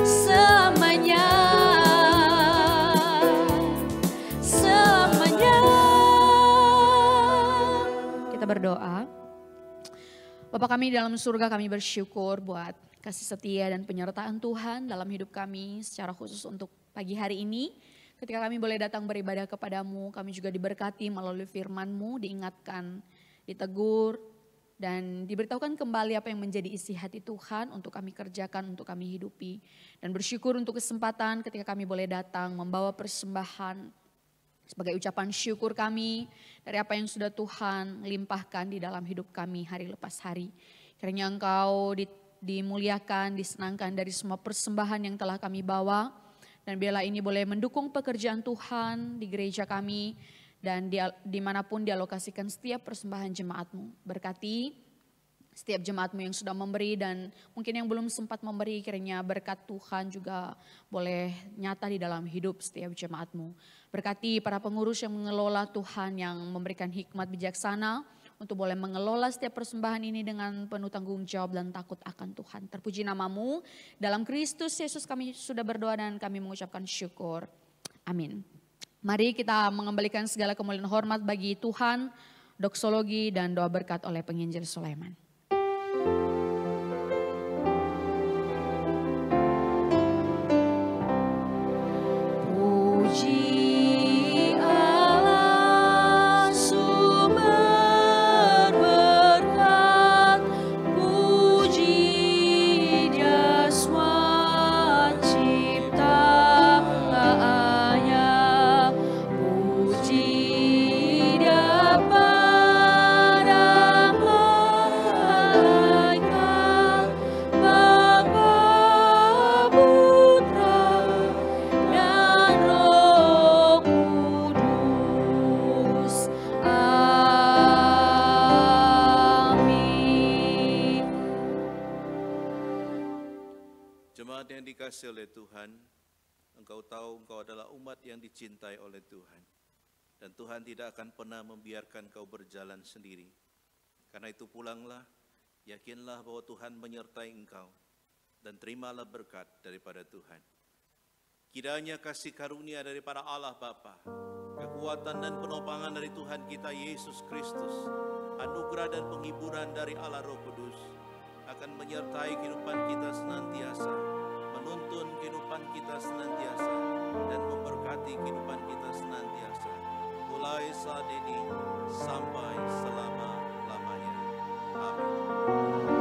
selamanya, selamanya. Kita berdoa. Bapa kami di dalam surga, kami bersyukur buat kasih setia dan penyertaan Tuhan dalam hidup kami, secara khusus untuk pagi hari ini. Ketika kami boleh datang beribadah kepadamu, kami juga diberkati melalui firman-Mu, diingatkan, ditegur, dan diberitahukan kembali apa yang menjadi isi hati Tuhan untuk kami kerjakan, untuk kami hidupi. Dan bersyukur untuk kesempatan ketika kami boleh datang membawa persembahan sebagai ucapan syukur kami dari apa yang sudah Tuhan limpahkan di dalam hidup kami hari lepas hari. Kiranya Engkau dimuliakan, disenangkan dari semua persembahan yang telah kami bawa. Dan biarlah ini boleh mendukung pekerjaan Tuhan di gereja kami. Dan dimanapun dialokasikan setiap persembahan jemaat-Mu. Berkati setiap jemaat-Mu yang sudah memberi dan mungkin yang belum sempat memberi, kiranya berkat Tuhan juga boleh nyata di dalam hidup setiap jemaat-Mu. Berkati para pengurus yang mengelola Tuhan, yang memberikan hikmat bijaksana untuk boleh mengelola setiap persembahan ini dengan penuh tanggung jawab dan takut akan Tuhan. Terpuji nama-Mu, dalam Kristus Yesus kami sudah berdoa dan kami mengucapkan syukur. Amin. Mari kita mengembalikan segala kemuliaan hormat bagi Tuhan, doksologi dan doa berkat oleh penginjil Sulaiman. Puji dikasihi oleh Tuhan, engkau tahu engkau adalah umat yang dicintai oleh Tuhan. Dan Tuhan tidak akan pernah membiarkan kau berjalan sendiri. Karena itu pulanglah, yakinlah bahwa Tuhan menyertai engkau. Dan terimalah berkat daripada Tuhan. Kiranya kasih karunia daripada Allah Bapa, kekuatan dan penopangan dari Tuhan kita Yesus Kristus, anugerah dan penghiburan dari Allah Roh Kudus, akan akan menyertai kehidupan kita senantiasa, menuntun kehidupan kita senantiasa, dan memberkati kehidupan kita senantiasa, mulai saat ini sampai selama-lamanya. Amin.